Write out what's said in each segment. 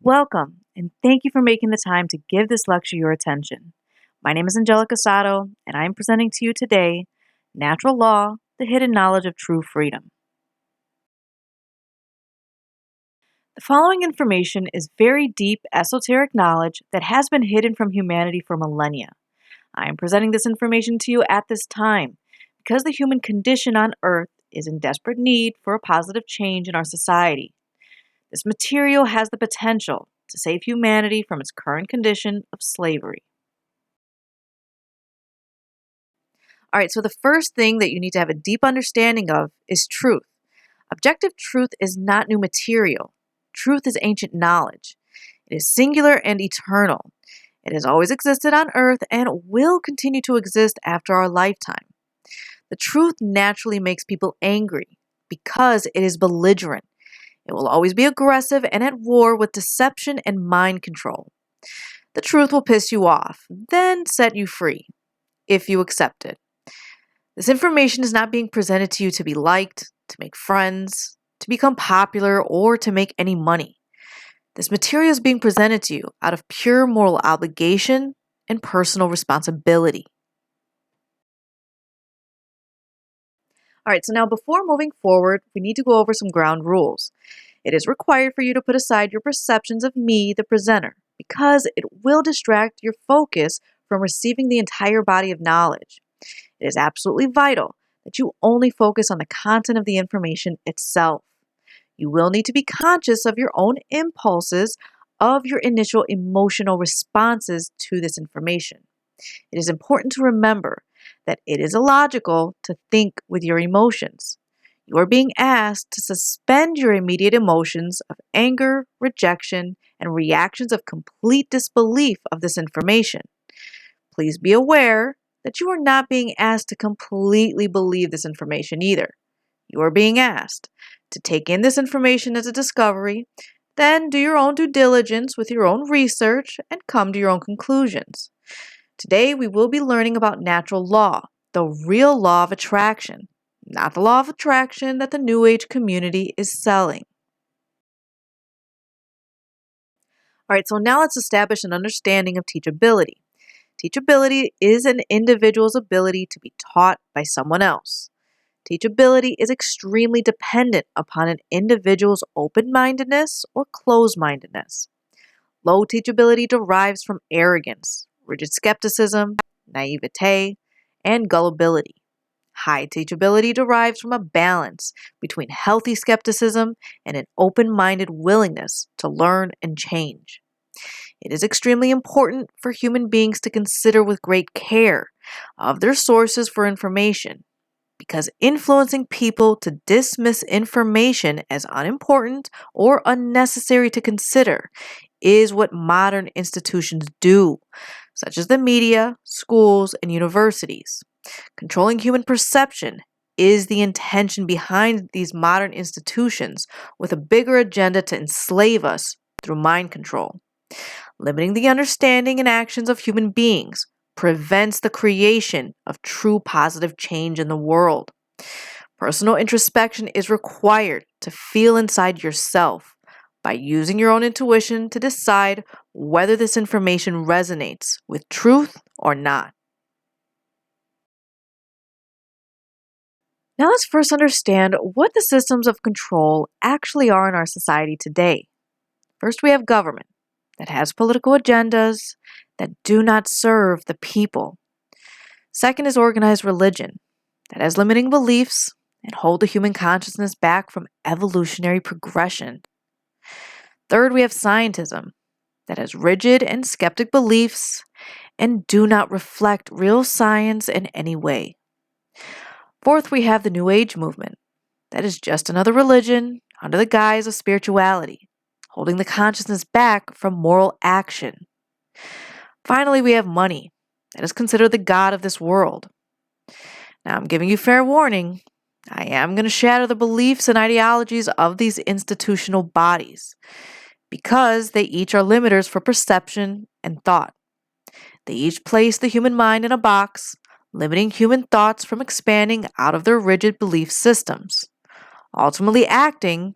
Welcome, and thank you for making the time to give this lecture your attention. My name is Angelica Sato, and I am presenting to you today Natural Law, the Hidden Knowledge of True Freedom. The following information is very deep, esoteric knowledge that has been hidden from humanity for millennia. I am presenting this information to you at this time because the human condition on Earth is in desperate need for a positive change in our society. This material has the potential to save humanity from its current condition of slavery. All right, so the first thing that you need to have a deep understanding of is truth. Objective truth is not new material. Truth is ancient knowledge. It is singular and eternal. It has always existed on Earth and will continue to exist after our lifetime. The truth naturally makes people angry because it is belligerent. It will always be aggressive and at war with deception and mind control. The truth will piss you off, then set you free, if you accept it. This information is not being presented to you to be liked, to make friends, to become popular, or to make any money. This material is being presented to you out of pure moral obligation and personal responsibility. All right, so now before moving forward, we need to go over some ground rules. It is required for you to put aside your perceptions of me, the presenter, because it will distract your focus from receiving the entire body of knowledge. It is absolutely vital that you only focus on the content of the information itself. You will need to be conscious of your own impulses, of your initial emotional responses to this information. It is important to remember that it is illogical to think with your emotions. You are being asked to suspend your immediate emotions of anger, rejection, and reactions of complete disbelief of this information. Please be aware that you are not being asked to completely believe this information either. You are being asked to take in this information as a discovery, then do your own due diligence with your own research and come to your own conclusions. Today, we will be learning about natural law, the real law of attraction, not the law of attraction that the New Age community is selling. All right, so now let's establish an understanding of teachability. Teachability is an individual's ability to be taught by someone else. Teachability is extremely dependent upon an individual's open-mindedness or closed-mindedness. Low teachability derives from arrogance, rigid skepticism, naivete, and gullibility. High teachability derives from a balance between healthy skepticism and an open-minded willingness to learn and change. It is extremely important for human beings to consider with great care of their sources for information, because influencing people to dismiss information as unimportant or unnecessary to consider is what modern institutions do, such as the media, schools, and universities. Controlling human perception is the intention behind these modern institutions, with a bigger agenda to enslave us through mind control. Limiting the understanding and actions of human beings prevents the creation of true positive change in the world. Personal introspection is required to feel inside yourself by using your own intuition to decide whether this information resonates with truth or not. Now let's first understand what the systems of control actually are in our society today. First, we have government that has political agendas that do not serve the people. Second is organized religion that has limiting beliefs and hold the human consciousness back from evolutionary progression. Third, we have scientism that has rigid and skeptic beliefs and do not reflect real science in any way. Fourth, we have the New Age movement that is just another religion under the guise of spirituality, holding the consciousness back from moral action. Finally, we have money that is considered the god of this world. Now, I'm giving you fair warning. I am going to shatter the beliefs and ideologies of these institutional bodies because they each are limiters for perception and thought. They each place the human mind in a box, limiting human thoughts from expanding out of their rigid belief systems, ultimately acting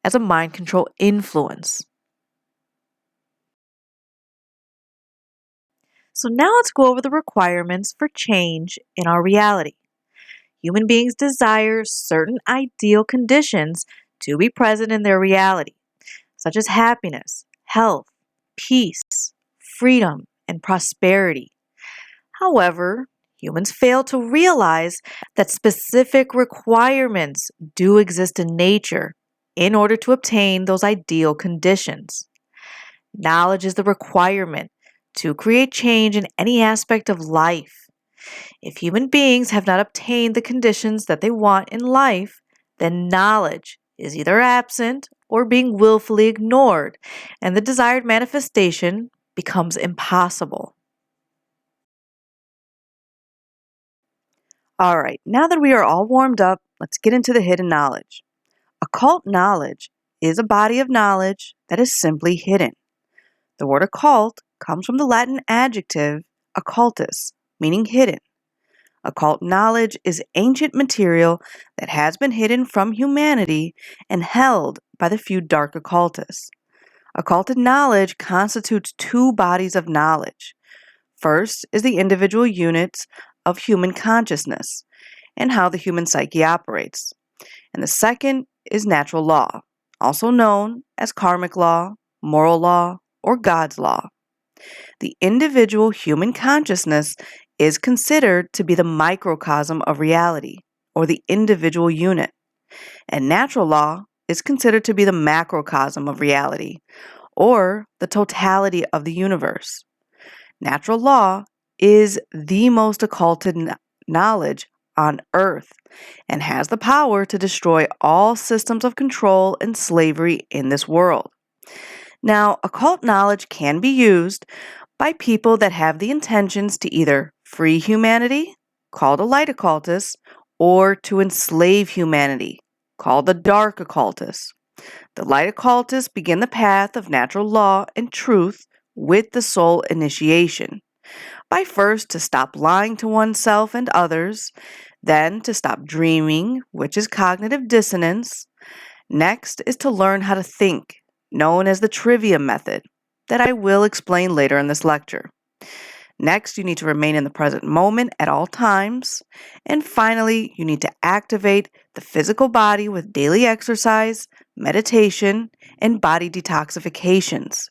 as a mind control influence. So now let's go over the requirements for change in our reality. Human beings desire certain ideal conditions to be present in their reality, such as happiness, health, peace, freedom, and prosperity. However, humans fail to realize that specific requirements do exist in nature in order to obtain those ideal conditions. Knowledge is the requirement to create change in any aspect of life. If human beings have not obtained the conditions that they want in life, then knowledge is either absent or being willfully ignored, and the desired manifestation becomes impossible. All right, now that we are all warmed up, let's get into the hidden knowledge. Occult knowledge is a body of knowledge that is simply hidden. The word occult comes from the Latin adjective occultus, meaning hidden. Occult knowledge is ancient material that has been hidden from humanity and held by the few dark occultists. Occulted knowledge constitutes two bodies of knowledge. First is the individual units of human consciousness and how the human psyche operates. And the second is natural law, also known as karmic law, moral law, or God's law. The individual human consciousness is considered to be the microcosm of reality, or the individual unit, and natural law is considered to be the macrocosm of reality, or the totality of the universe. Natural law is the most occulted knowledge on earth and has the power to destroy all systems of control and slavery in this world. Now, occult knowledge can be used by people that have the intentions to either free humanity, called a light occultist, or to enslave humanity, called the dark occultist. The light occultists begin the path of natural law and truth with the soul initiation, by first to stop lying to oneself and others, then to stop dreaming, which is cognitive dissonance. Next is to learn how to think, known as the trivia method, that I will explain later in this lecture. Next, you need to remain in the present moment at all times. And finally, you need to activate the physical body with daily exercise, meditation, and body detoxifications.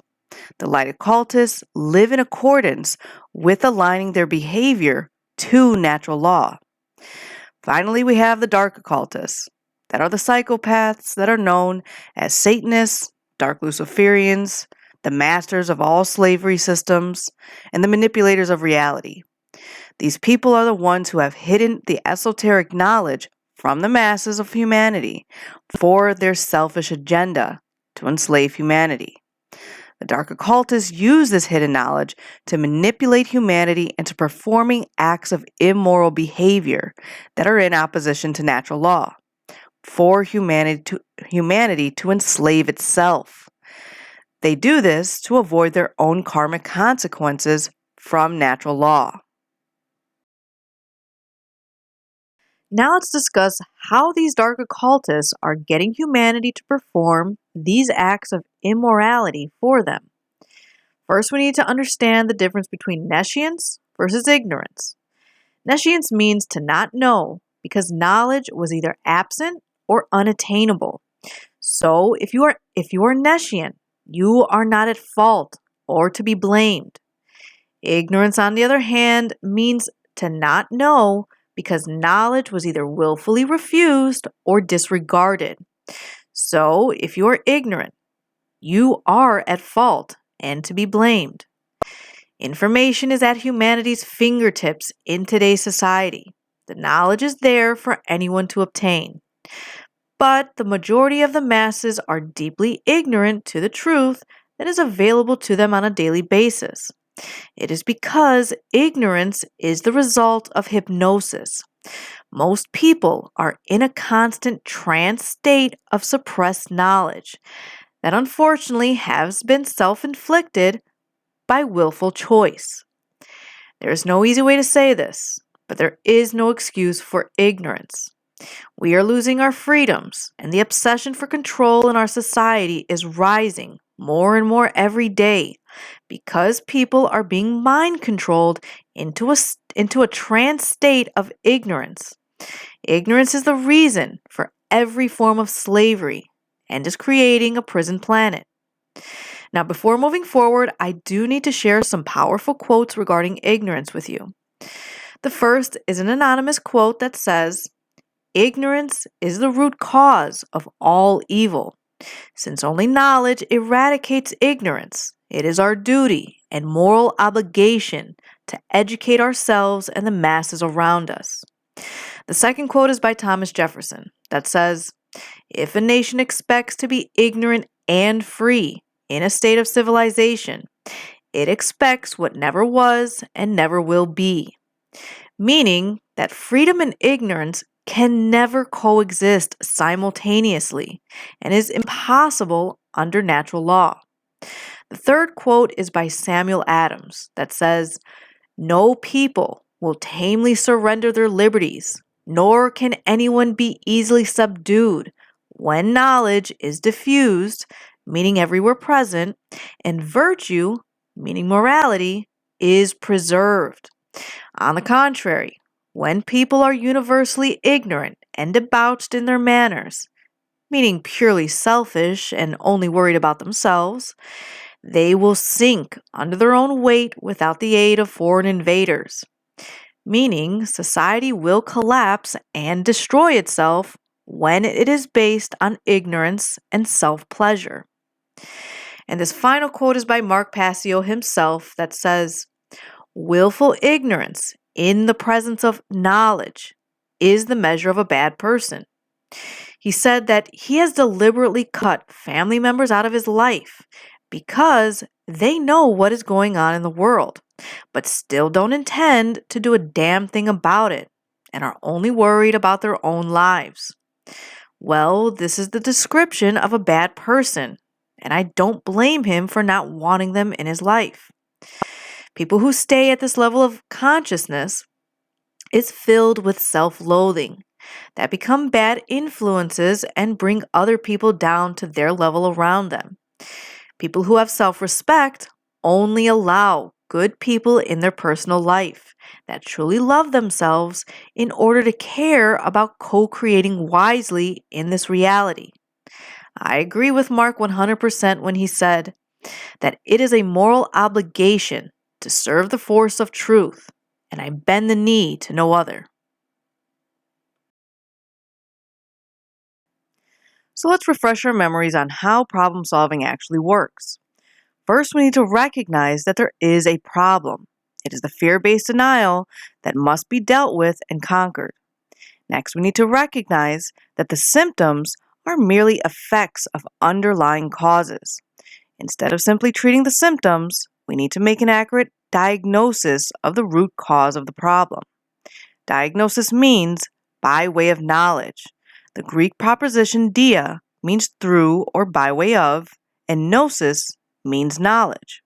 The light occultists live in accordance with aligning their behavior to natural law. Finally, we have the dark occultists, that are the psychopaths that are known as Satanists, dark Luciferians, the masters of all slavery systems, and the manipulators of reality. These people are the ones who have hidden the esoteric knowledge from the masses of humanity for their selfish agenda to enslave humanity. The dark occultists use this hidden knowledge to manipulate humanity into performing acts of immoral behavior that are in opposition to natural law, for humanity to enslave itself. They do this to avoid their own karmic consequences from natural law. Now let's discuss how these dark occultists are getting humanity to perform these acts of immorality for them. First, we need to understand the difference between nescience versus ignorance. Nescience means to not know because knowledge was either absent or unattainable. So, if you are nescient, you are not at fault or to be blamed. Ignorance, on the other hand, means to not know because knowledge was either willfully refused or disregarded. So, if you are ignorant, you are at fault and to be blamed. Information is at humanity's fingertips in today's society. The knowledge is there for anyone to obtain. But the majority of the masses are deeply ignorant to the truth that is available to them on a daily basis. It is because ignorance is the result of hypnosis. Most people are in a constant trance state of suppressed knowledge that unfortunately has been self-inflicted by willful choice. There is no easy way to say this, but there is no excuse for ignorance. We are losing our freedoms, and the obsession for control in our society is rising more and more every day, because people are being mind controlled into a trance state of ignorance. Ignorance is the reason for every form of slavery and is creating a prison planet. Now, before moving forward, I do need to share some powerful quotes regarding ignorance with you. The first is an anonymous quote that says, "Ignorance is the root cause of all evil. Since only knowledge eradicates ignorance, it is our duty and moral obligation to educate ourselves and the masses around us." The second quote is by Thomas Jefferson that says, "If a nation expects to be ignorant and free in a state of civilization, it expects what never was and never will be," meaning that freedom and ignorance can never coexist simultaneously and is impossible under natural law. The third quote is by Samuel Adams that says, "No people will tamely surrender their liberties, nor can anyone be easily subdued when knowledge is diffused, meaning everywhere present, and virtue, meaning morality, is preserved. On the contrary, when people are universally ignorant and debauched in their manners, meaning purely selfish and only worried about themselves, they will sink under their own weight without the aid of foreign invaders, meaning society will collapse and destroy itself when it is based on ignorance and self-pleasure." And this final quote is by Mark Passio himself that says, "Willful ignorance in the presence of knowledge is the measure of a bad person." He said that he has deliberately cut family members out of his life because they know what is going on in the world, but still don't intend to do a damn thing about it and are only worried about their own lives. Well, this is the description of a bad person, and I don't blame him for not wanting them in his life. People who stay at this level of consciousness is filled with self-loathing that become bad influences and bring other people down to their level around them. People who have self-respect only allow good people in their personal life that truly love themselves in order to care about co-creating wisely in this reality. I agree with Mark 100% when he said that it is a moral obligation to serve the force of truth, and I bend the knee to no other. So let's refresh our memories on how problem solving actually works. First, we need to recognize that there is a problem. It is the fear-based denial that must be dealt with and conquered. Next, we need to recognize that the symptoms are merely effects of underlying causes. Instead of simply treating the symptoms, we need to make an accurate diagnosis of the root cause of the problem. Diagnosis means by way of knowledge. The Greek proposition dia means through or by way of, and gnosis means knowledge.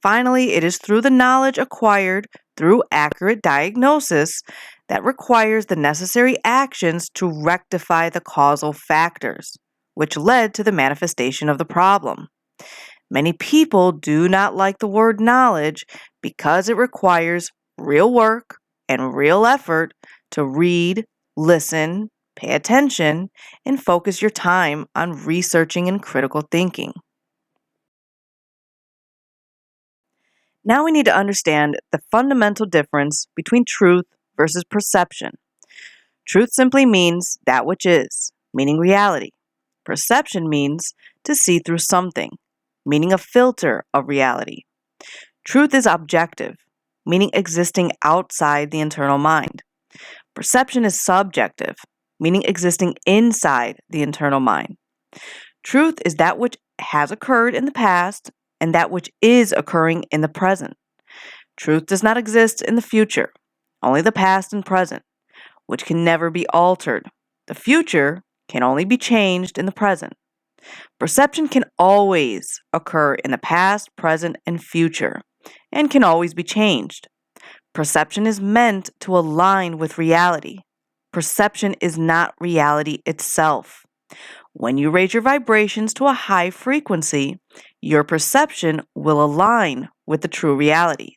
Finally, it is through the knowledge acquired through accurate diagnosis that requires the necessary actions to rectify the causal factors, which led to the manifestation of the problem. Many people do not like the word knowledge because it requires real work and real effort to read, listen, pay attention, and focus your time on researching and critical thinking. Now we need to understand the fundamental difference between truth versus perception. Truth simply means that which is, meaning reality. Perception means to see through something, meaning a filter of reality. Truth is objective, meaning existing outside the internal mind. Perception is subjective, meaning existing inside the internal mind. Truth is that which has occurred in the past and that which is occurring in the present. Truth does not exist in the future, only the past and present, which can never be altered. The future can only be changed in the present. Perception can always occur in the past, present, and future, and can always be changed. Perception is meant to align with reality. Perception is not reality itself. When you raise your vibrations to a high frequency, your perception will align with the true reality.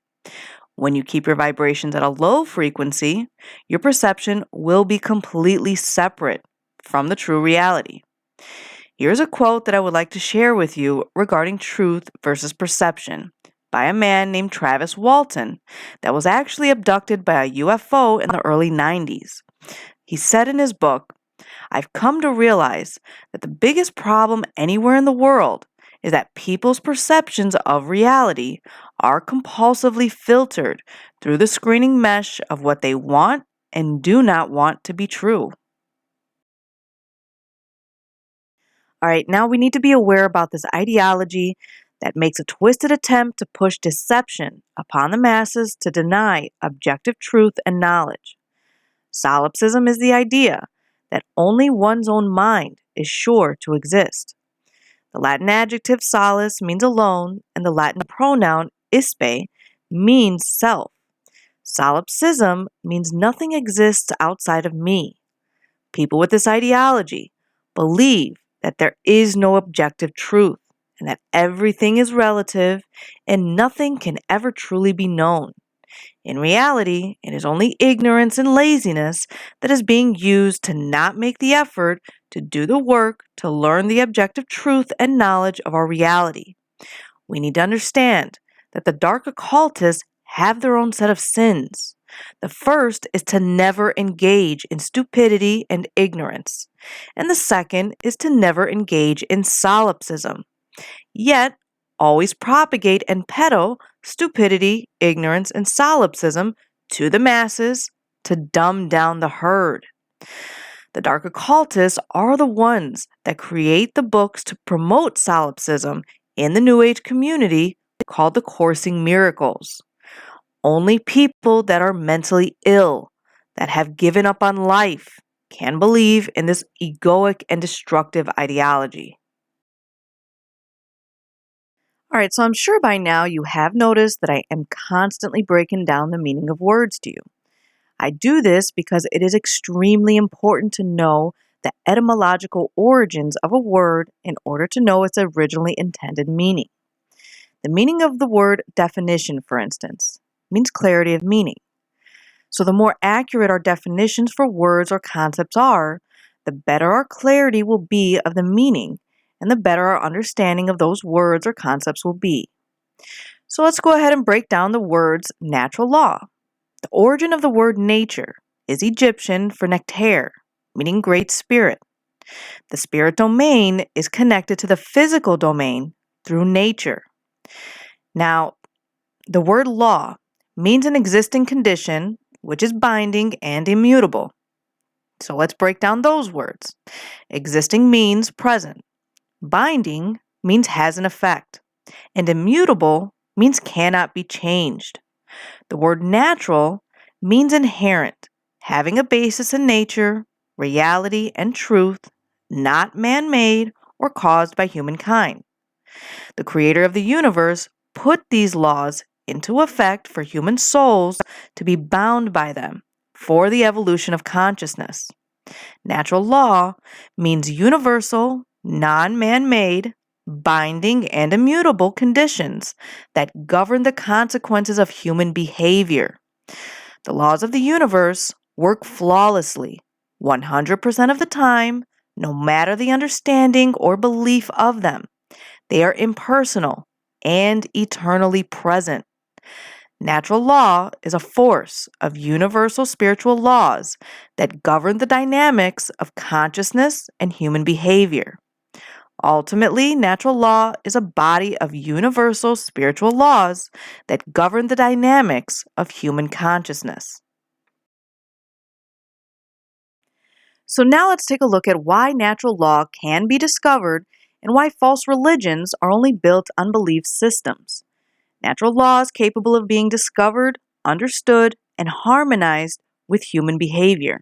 When you keep your vibrations at a low frequency, your perception will be completely separate from the true reality. Here's a quote that I would like to share with you regarding truth versus perception by a man named Travis Walton that was actually abducted by a UFO in the early 90s. He said in his book, "I've come to realize that the biggest problem anywhere in the world is that people's perceptions of reality are compulsively filtered through the screening mesh of what they want and do not want to be true." All right, now we need to be aware about this ideology that makes a twisted attempt to push deception upon the masses to deny objective truth and knowledge. Solipsism is the idea that only one's own mind is sure to exist. The Latin adjective solus means alone, and the Latin pronoun ispe means self. Solipsism means nothing exists outside of me. People with this ideology believe that there is no objective truth and that everything is relative and nothing can ever truly be known. In reality, it is only ignorance and laziness that is being used to not make the effort to do the work to learn the objective truth and knowledge of our reality. We need to understand that the dark occultists have their own set of sins. The first is to never engage in stupidity and ignorance, and the second is to never engage in solipsism. Yet, always propagate and peddle stupidity, ignorance, and solipsism to the masses to dumb down the herd. The dark occultists are the ones that create the books to promote solipsism in the New Age community called the Coursing Miracles. Only people that are mentally ill, that have given up on life, can believe in this egoic and destructive ideology. All right, so I'm sure by now you have noticed that I am constantly breaking down the meaning of words to you. I do this because it is extremely important to know the etymological origins of a word in order to know its originally intended meaning. The meaning of the word definition, for instance, means clarity of meaning. So the more accurate our definitions for words or concepts are, the better our clarity will be of the meaning and the better our understanding of those words or concepts will be. So let's go ahead and break down the words natural law. The origin of the word nature is Egyptian for nectar, meaning great spirit. The spirit domain is connected to the physical domain through nature. Now, the word law means an existing condition, which is binding and immutable. So let's break down those words. Existing means present. Binding means has an effect. And immutable means cannot be changed. The word natural means inherent, having a basis in nature, reality, and truth, not man-made or caused by humankind. The creator of the universe put these laws into effect for human souls to be bound by them for the evolution of consciousness. Natural law means universal, non-man-made, binding, and immutable conditions that govern the consequences of human behavior. The laws of the universe work flawlessly, 100% of the time, no matter the understanding or belief of them. They are impersonal and eternally present. Natural law is a force of universal spiritual laws that govern the dynamics of consciousness and human behavior. Ultimately, natural law is a body of universal spiritual laws that govern the dynamics of human consciousness. So now let's take a look at why natural law can be discovered and why false religions are only built on belief systems. Natural law is capable of being discovered, understood, and harmonized with human behavior.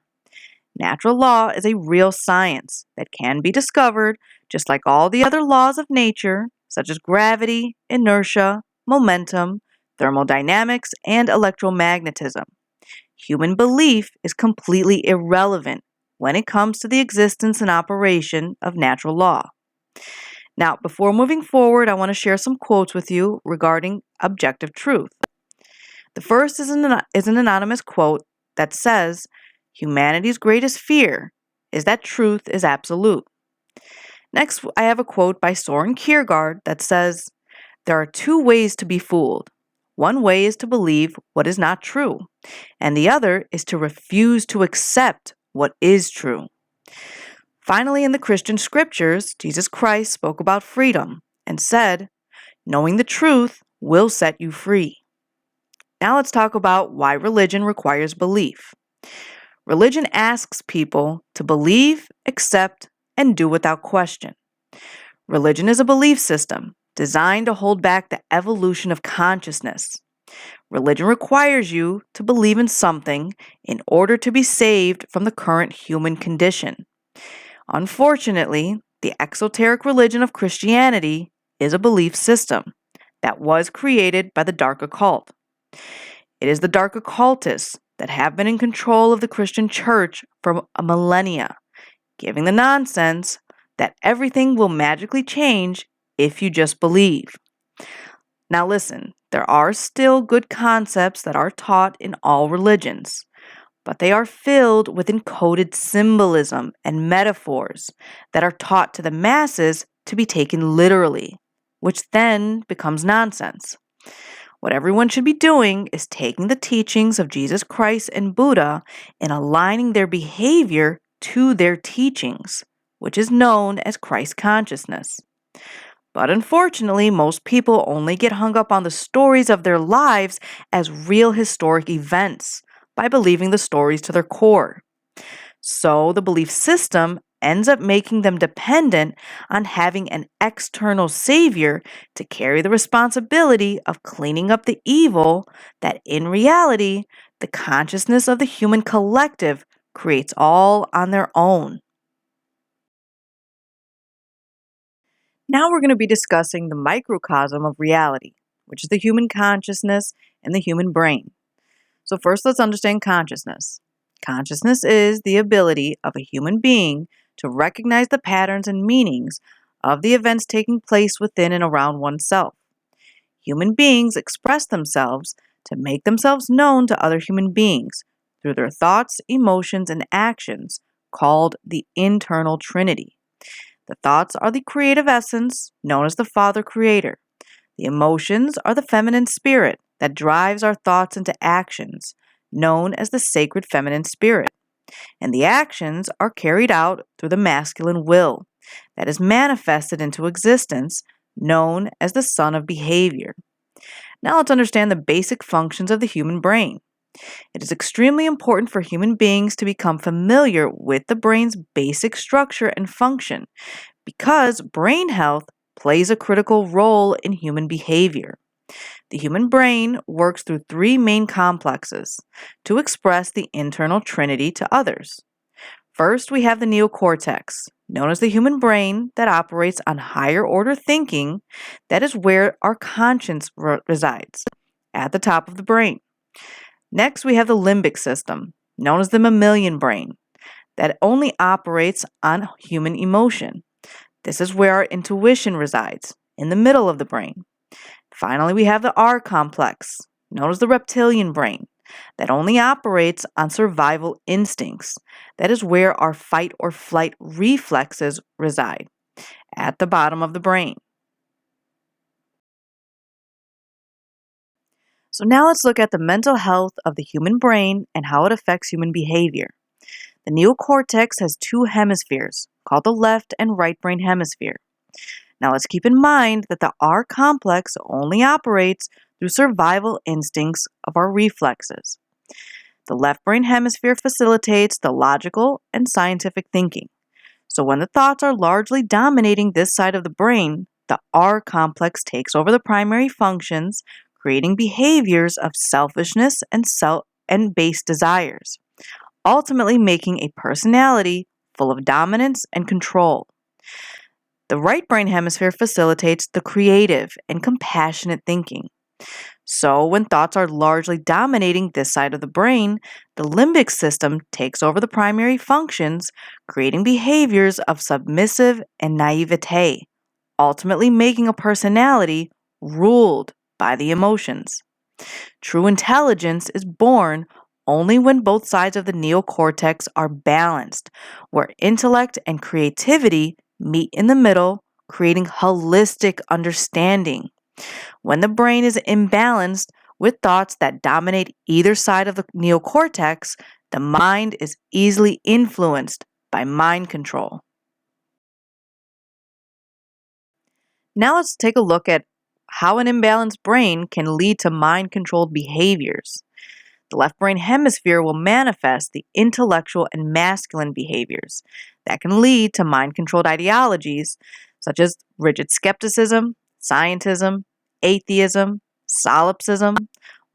Natural law is a real science that can be discovered just like all the other laws of nature, such as gravity, inertia, momentum, thermodynamics, and electromagnetism. Human belief is completely irrelevant when it comes to the existence and operation of natural law. Now, before moving forward, I want to share some quotes with you regarding objective truth. The first is an anonymous quote that says, "Humanity's greatest fear is that truth is absolute." Next, I have a quote by Soren Kierkegaard that says, "There are two ways to be fooled. One way is to believe what is not true, and the other is to refuse to accept what is true." Finally, in the Christian scriptures, Jesus Christ spoke about freedom and said, "Knowing the truth will set you free." Now let's talk about why religion requires belief. Religion asks people to believe, accept, and do without question. Religion is a belief system designed to hold back the evolution of consciousness. Religion requires you to believe in something in order to be saved from the current human condition. Unfortunately, the exoteric religion of Christianity is a belief system that was created by the dark occult. It is the dark occultists that have been in control of the Christian church for a millennia, giving the nonsense that everything will magically change if you just believe. Now listen, there are still good concepts that are taught in all religions, but they are filled with encoded symbolism and metaphors that are taught to the masses to be taken literally, which then becomes nonsense. What everyone should be doing is taking the teachings of Jesus Christ and Buddha and aligning their behavior to their teachings, which is known as Christ consciousness. But unfortunately, most people only get hung up on the stories of their lives as real historic events by believing the stories to their core. So the belief system ends up making them dependent on having an external savior to carry the responsibility of cleaning up the evil that in reality, the consciousness of the human collective creates all on their own. Now we're going to be discussing the microcosm of reality, which is the human consciousness and the human brain. So first, let's understand consciousness. Consciousness is the ability of a human being to recognize the patterns and meanings of the events taking place within and around oneself. Human beings express themselves to make themselves known to other human beings through their thoughts, emotions, and actions, called the internal trinity. The thoughts are the creative essence, known as the Father Creator. The emotions are the feminine spirit that drives our thoughts into actions, known as the sacred feminine spirit. And the actions are carried out through the masculine will that is manifested into existence, known as the son of behavior. Now let's understand the basic functions of the human brain. It is extremely important for human beings to become familiar with the brain's basic structure and function because brain health plays a critical role in human behavior. The human brain works through three main complexes to express the internal trinity to others. First, we have the neocortex, known as the human brain that operates on higher order thinking. That is where our conscience resides, at the top of the brain. Next, we have the limbic system, known as the mammalian brain, that only operates on human emotion. This is where our intuition resides, in the middle of the brain. Finally, we have the R complex, known as the reptilian brain, that only operates on survival instincts. That is where our fight or flight reflexes reside, at the bottom of the brain. So now let's look at the mental health of the human brain and how it affects human behavior. The neocortex has two hemispheres, called the left and right brain hemisphere. Now let's keep in mind that the R complex only operates through survival instincts of our reflexes. The left brain hemisphere facilitates the logical and scientific thinking. So when the thoughts are largely dominating this side of the brain, the R complex takes over the primary functions, creating behaviors of selfishness and base desires, ultimately making a personality full of dominance and control. The right brain hemisphere facilitates the creative and compassionate thinking. So, when thoughts are largely dominating this side of the brain, the limbic system takes over the primary functions, creating behaviors of submissive and naivete, ultimately making a personality ruled by the emotions. True intelligence is born only when both sides of the neocortex are balanced, where intellect and creativity meet in the middle, creating holistic understanding. When the brain is imbalanced with thoughts that dominate either side of the neocortex, the mind is easily influenced by mind control. Now let's take a look at how an imbalanced brain can lead to mind controlled behaviors. The left brain hemisphere will manifest the intellectual and masculine behaviors that can lead to mind controlled ideologies such as rigid skepticism, scientism, atheism, solipsism,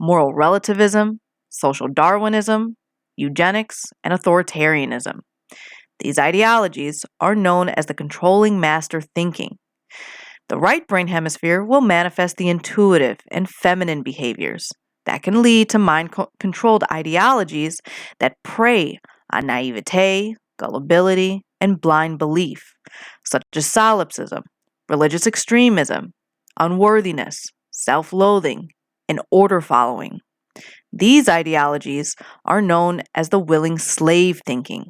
moral relativism, social Darwinism, eugenics, and authoritarianism. These ideologies are known as the controlling master thinking. The right brain hemisphere will manifest the intuitive and feminine behaviors that can lead to mind-controlled ideologies that prey on naivete, gullibility, and blind belief, such as solipsism, religious extremism, unworthiness, self-loathing, and order following. These ideologies are known as the willing slave thinking.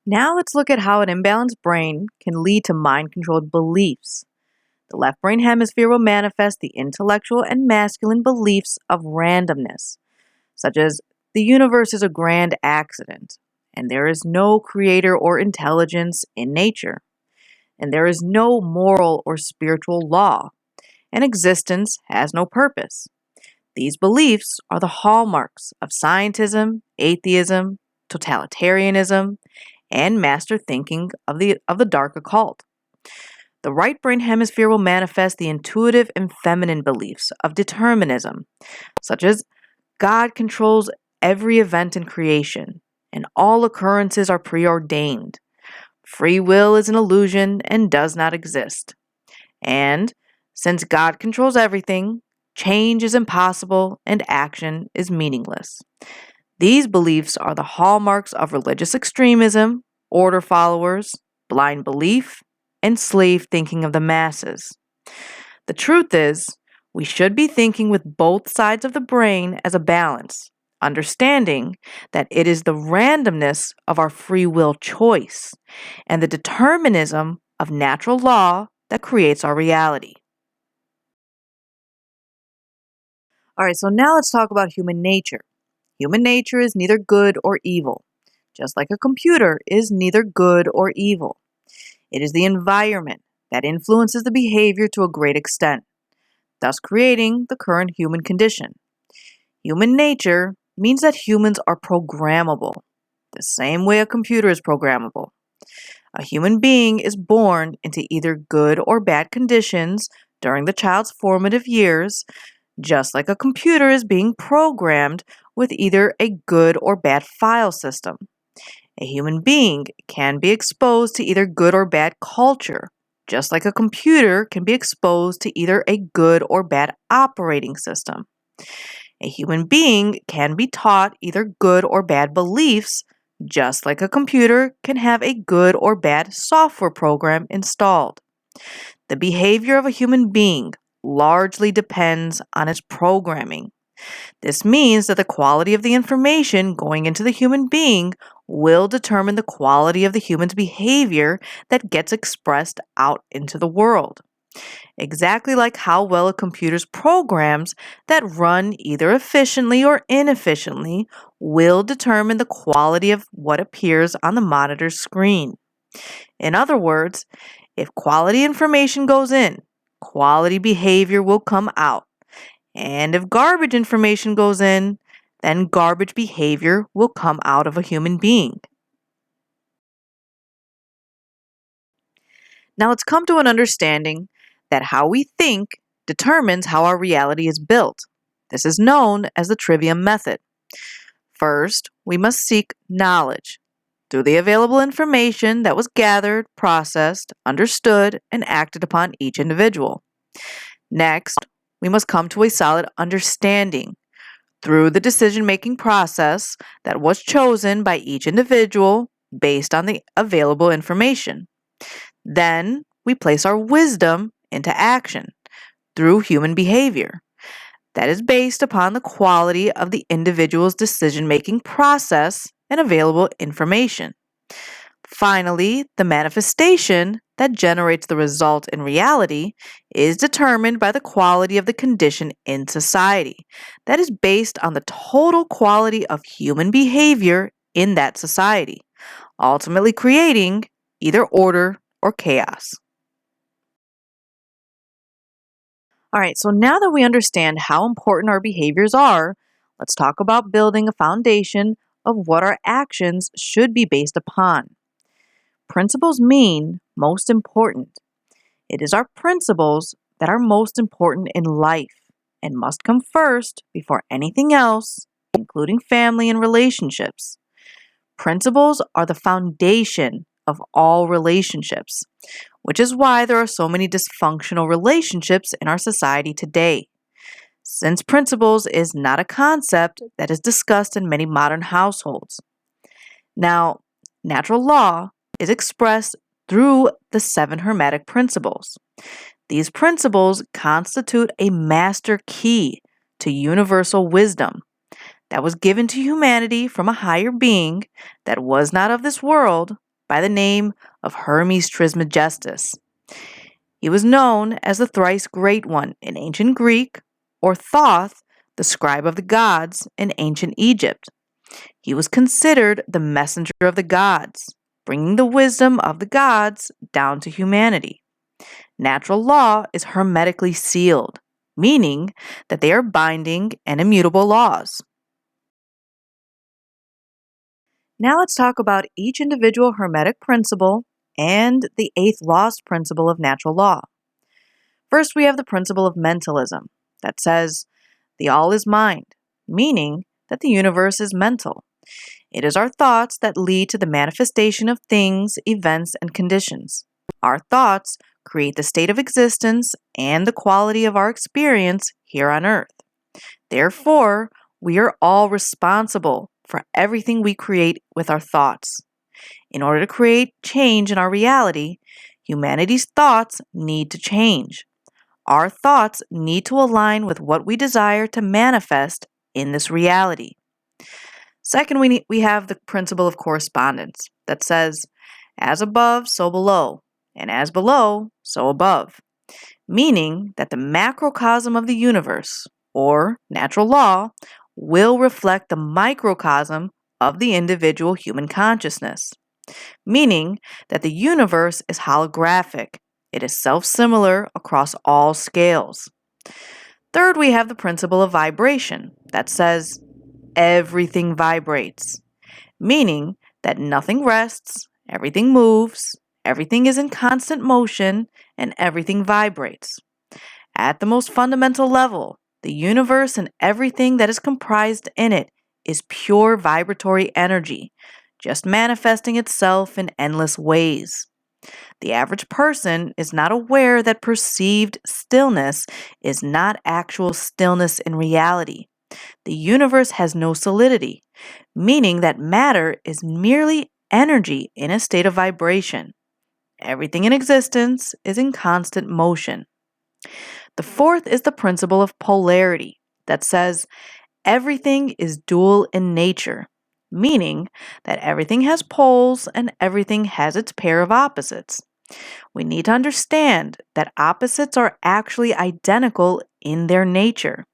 Now let's look at how an imbalanced brain can lead to mind-controlled beliefs. The left brain hemisphere will manifest the intellectual and masculine beliefs of randomness, such as the universe is a grand accident, and there is no creator or intelligence in nature, and there is no moral or spiritual law, and existence has no purpose. These beliefs are the hallmarks of scientism, atheism, totalitarianism, and master thinking of the dark occult. The right brain hemisphere will manifest the intuitive and feminine beliefs of determinism, such as God controls every event in creation, and all occurrences are preordained. Free will is an illusion and does not exist. And since God controls everything, change is impossible and action is meaningless. These beliefs are the hallmarks of religious extremism, order followers, blind belief, and slave thinking of the masses. The truth is, we should be thinking with both sides of the brain as a balance, understanding that it is the randomness of our free will choice and the determinism of natural law that creates our reality. All right, so now let's talk about human nature. Human nature is neither good or evil, just like a computer is neither good or evil. It is the environment that influences the behavior to a great extent, thus creating the current human condition. Human nature means that humans are programmable, the same way a computer is programmable. A human being is born into either good or bad conditions during the child's formative years, just like a computer is being programmed with either a good or bad file system. A human being can be exposed to either good or bad culture, just like a computer can be exposed to either a good or bad operating system. A human being can be taught either good or bad beliefs, just like a computer can have a good or bad software program installed. The behavior of a human being largely depends on its programming. This means that the quality of the information going into the human being will determine the quality of the human's behavior that gets expressed out into the world. Exactly like how well a computer's programs that run either efficiently or inefficiently will determine the quality of what appears on the monitor's screen. In other words, if quality information goes in, quality behavior will come out. And if garbage information goes in, then garbage behavior will come out of a human being. Now let's come to an understanding that how we think determines how our reality is built. This is known as the trivium method. First, we must seek knowledge through the available information that was gathered, processed, understood, and acted upon each individual. Next, we must come to a solid understanding through the decision-making process that was chosen by each individual based on the available information. Then, we place our wisdom into action through human behavior that is based upon the quality of the individual's decision-making process and available information. Finally, the manifestation that generates the result in reality is determined by the quality of the condition in society that is based on the total quality of human behavior in that society, ultimately creating either order or chaos. All right, so now that we understand how important our behaviors are, let's talk about building a foundation of what our actions should be based upon. Principles mean most important. It is our principles that are most important in life and must come first before anything else, including family and relationships. Principles are the foundation of all relationships, which is why there are so many dysfunctional relationships in our society today. Since principles is not a concept that is discussed in many modern households. Now, natural law is expressed through the 7 Hermetic principles. These principles constitute a master key to universal wisdom that was given to humanity from a higher being that was not of this world by the name of Hermes Trismegistus. He was known as the thrice great one in ancient Greek, or Thoth, the scribe of the gods in ancient Egypt. He was considered the messenger of the gods, bringing the wisdom of the gods down to humanity. Natural law is hermetically sealed, meaning that they are binding and immutable laws. Now let's talk about each individual Hermetic principle and the 8th lost principle of natural law. First, we have the principle of mentalism that says, the all is mind, meaning that the universe is mental. It is our thoughts that lead to the manifestation of things, events, and conditions. Our thoughts create the state of existence and the quality of our experience here on earth. Therefore, we are all responsible for everything we create with our thoughts. In order to create change in our reality, humanity's thoughts need to change. Our thoughts need to align with what we desire to manifest in this reality. Second, we have the principle of correspondence that says, as above, so below, and as below, so above, meaning that the macrocosm of the universe, or natural law, will reflect the microcosm of the individual human consciousness, meaning that the universe is holographic. It is self-similar across all scales. Third, we have the principle of vibration that says everything vibrates, meaning that nothing rests, everything moves, everything is in constant motion, and everything vibrates. At the most fundamental level, the universe and everything that is comprised in it is pure vibratory energy, just manifesting itself in endless ways. The average person is not aware that perceived stillness is not actual stillness in reality. The universe has no solidity, meaning that matter is merely energy in a state of vibration. Everything in existence is in constant motion. The fourth is the principle of polarity that says everything is dual in nature, meaning that everything has poles and everything has its pair of opposites. We need to understand that opposites are actually identical in their nature,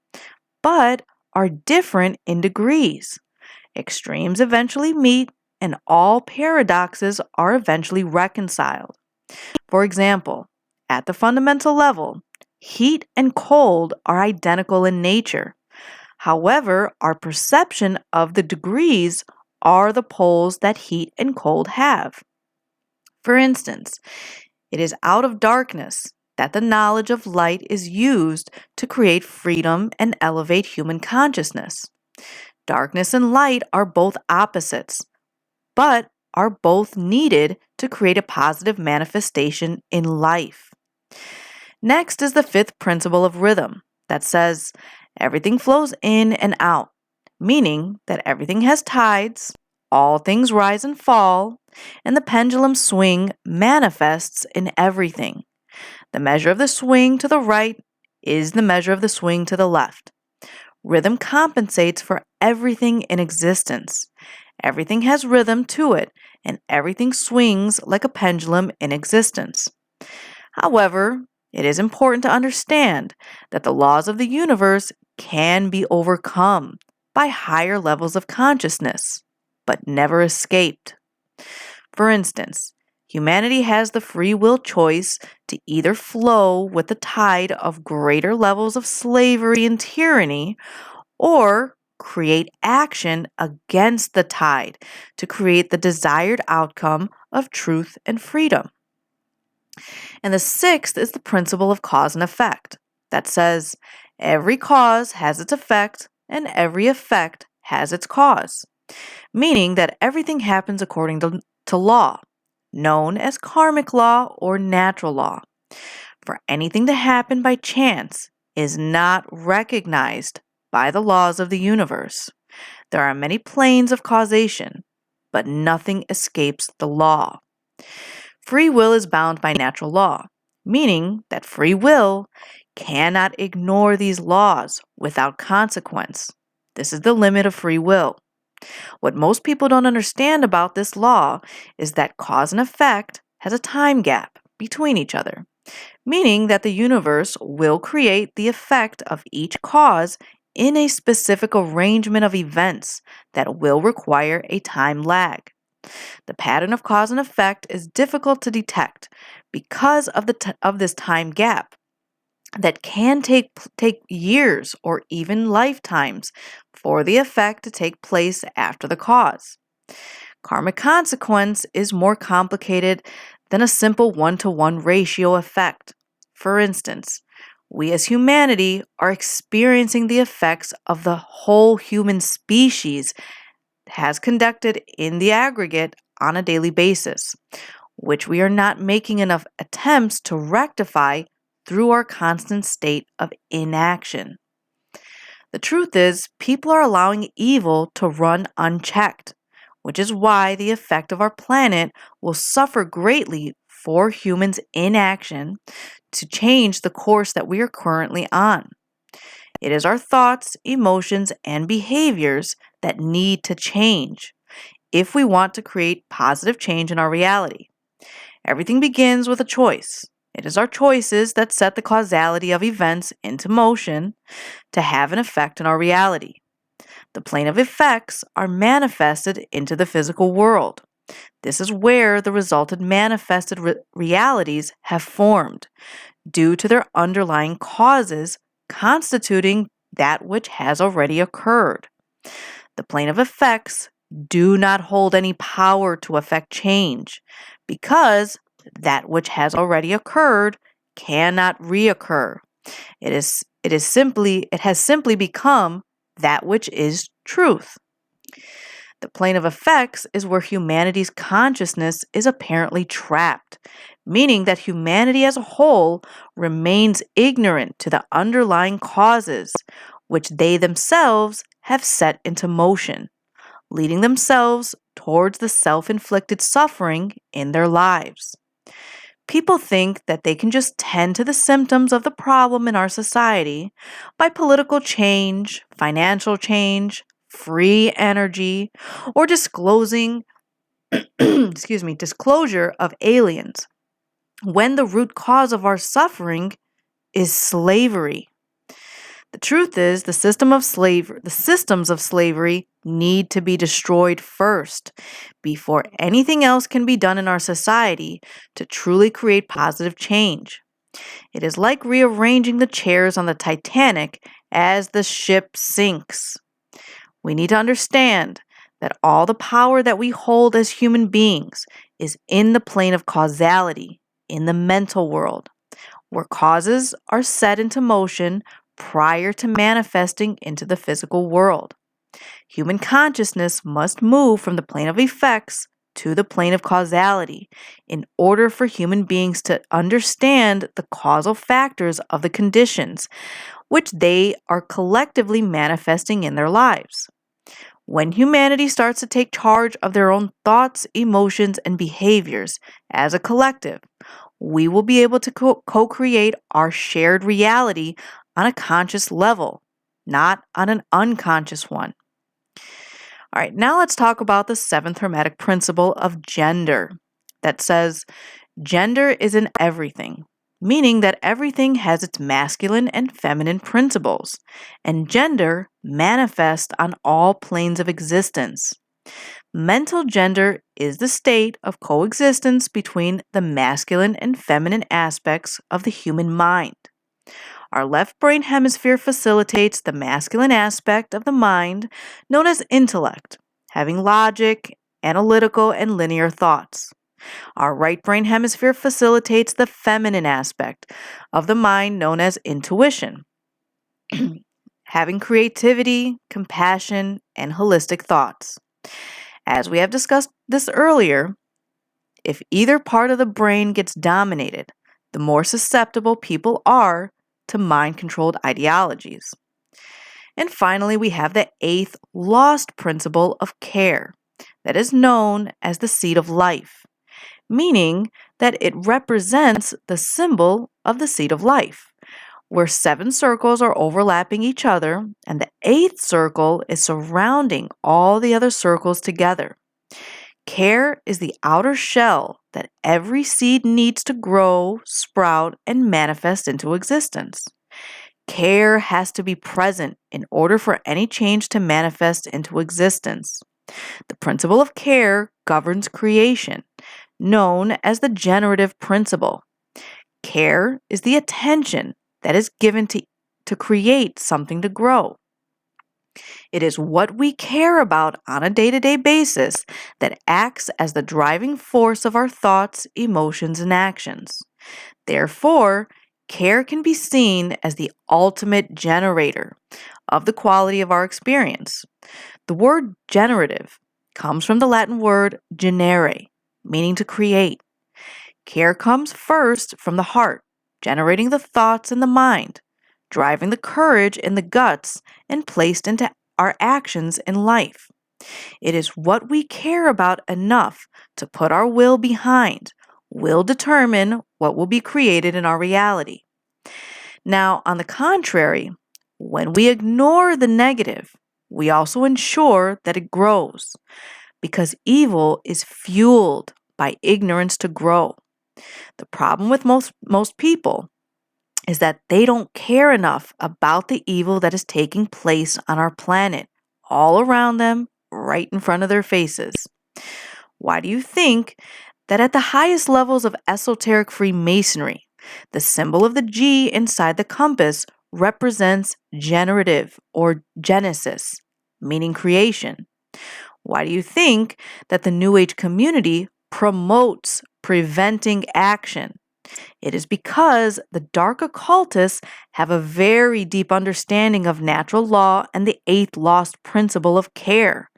but are different in degrees. Extremes eventually meet, and all paradoxes are eventually reconciled. For example, at the fundamental level, heat and cold are identical in nature. However, our perception of the degrees are the poles that heat and cold have. For instance, it is out of darkness that the knowledge of light is used to create freedom and elevate human consciousness. Darkness and light are both opposites, but are both needed to create a positive manifestation in life. Next is the fifth principle of rhythm that says everything flows in and out, meaning that everything has tides, all things rise and fall, and the pendulum swing manifests in everything. The measure of the swing to the right is the measure of the swing to the left. Rhythm compensates for everything in existence. Everything has rhythm to it, and everything swings like a pendulum in existence. However, it is important to understand that the laws of the universe can be overcome by higher levels of consciousness, but never escaped. For instance, humanity has the free will choice to either flow with the tide of greater levels of slavery and tyranny or create action against the tide to create the desired outcome of truth and freedom. And the sixth is the principle of cause and effect that says every cause has its effect and every effect has its cause, meaning that everything happens according to law, known as karmic law or natural law. For anything to happen by chance is not recognized by the laws of the universe. There are many planes of causation, but nothing escapes the law. Free will is bound by natural law, meaning that free will cannot ignore these laws without consequence. This is the limit of free will. What most people don't understand about this law is that cause and effect has a time gap between each other, meaning that the universe will create the effect of each cause in a specific arrangement of events that will require a time lag. The pattern of cause and effect is difficult to detect because of this time gap that can take years or even lifetimes for the effect to take place after the cause. Karmic consequence is more complicated than a simple one-to-one ratio effect. For instance, we as humanity are experiencing the effects of the whole human species has conducted in the aggregate on a daily basis, which we are not making enough attempts to rectify through our constant state of inaction. The truth is, people are allowing evil to run unchecked, which is why the effect of our planet will suffer greatly for humans' inaction to change the course that we are currently on. It is our thoughts, emotions, and behaviors that need to change if we want to create positive change in our reality. Everything begins with a choice. It is our choices that set the causality of events into motion to have an effect in our reality. The plane of effects are manifested into the physical world. This is where the resulted manifested realities have formed due to their underlying causes constituting that which has already occurred. The plane of effects do not hold any power to affect change because that which has already occurred cannot reoccur. It has simply become that which is truth. The plane of effects is where humanity's consciousness is apparently trapped, meaning that humanity as a whole remains ignorant to the underlying causes which they themselves have set into motion, leading themselves towards the self-inflicted suffering in their lives. People think that they can just tend to the symptoms of the problem in our society by political change, financial change, free energy, or disclosure of aliens, when the root cause of our suffering is slavery. The truth is, the systems of slavery need to be destroyed first before anything else can be done in our society to truly create positive change. It is like rearranging the chairs on the Titanic as the ship sinks. We need to understand that all the power that we hold as human beings is in the plane of causality, in the mental world, where causes are set into motion prior to manifesting into the physical world. Human consciousness must move from the plane of effects to the plane of causality in order for human beings to understand the causal factors of the conditions which they are collectively manifesting in their lives. When humanity starts to take charge of their own thoughts, emotions, and behaviors as a collective, we will be able to co-create our shared reality on a conscious level, not on an unconscious one. All right, now let's talk about the seventh Hermetic principle of gender that says gender is in everything, meaning that everything has its masculine and feminine principles, and gender manifests on all planes of existence. Mental gender is the state of coexistence between the masculine and feminine aspects of the human mind. Our left brain hemisphere facilitates the masculine aspect of the mind known as intellect, having logic, analytical, and linear thoughts. Our right brain hemisphere facilitates the feminine aspect of the mind known as intuition, having creativity, compassion, and holistic thoughts. As we have discussed this earlier, if either part of the brain gets dominated, the more susceptible people are to mind-controlled ideologies. And finally, we have the eighth lost principle of care that is known as the seed of life, meaning that it represents the symbol of the seed of life, where 7 circles are overlapping each other, and the 8th circle is surrounding all the other circles together. Care is the outer shell that every seed needs to grow, sprout, and manifest into existence. Care has to be present in order for any change to manifest into existence. The principle of care governs creation, known as the generative principle. Care is the attention that is given to create something to grow. It is what we care about on a day-to-day basis that acts as the driving force of our thoughts, emotions, and actions. Therefore, care can be seen as the ultimate generator of the quality of our experience. The word generative comes from the Latin word generare, meaning to create. Care comes first from the heart, generating the thoughts in the mind, driving the courage in the guts, and placed into our actions in life. It is what we care about enough to put our will behind, will determine what will be created in our reality. Now, on the contrary, when we ignore the negative, we also ensure that it grows, because evil is fueled by ignorance to grow. The problem with most people is that they don't care enough about the evil that is taking place on our planet, all around them, right in front of their faces. Why do you think that at the highest levels of esoteric Freemasonry, the symbol of the G inside the compass represents generative or genesis, meaning creation? Why do you think that the New Age community promotes preventing action? It is because the dark occultists have a very deep understanding of natural law and the 8th lost principle of care.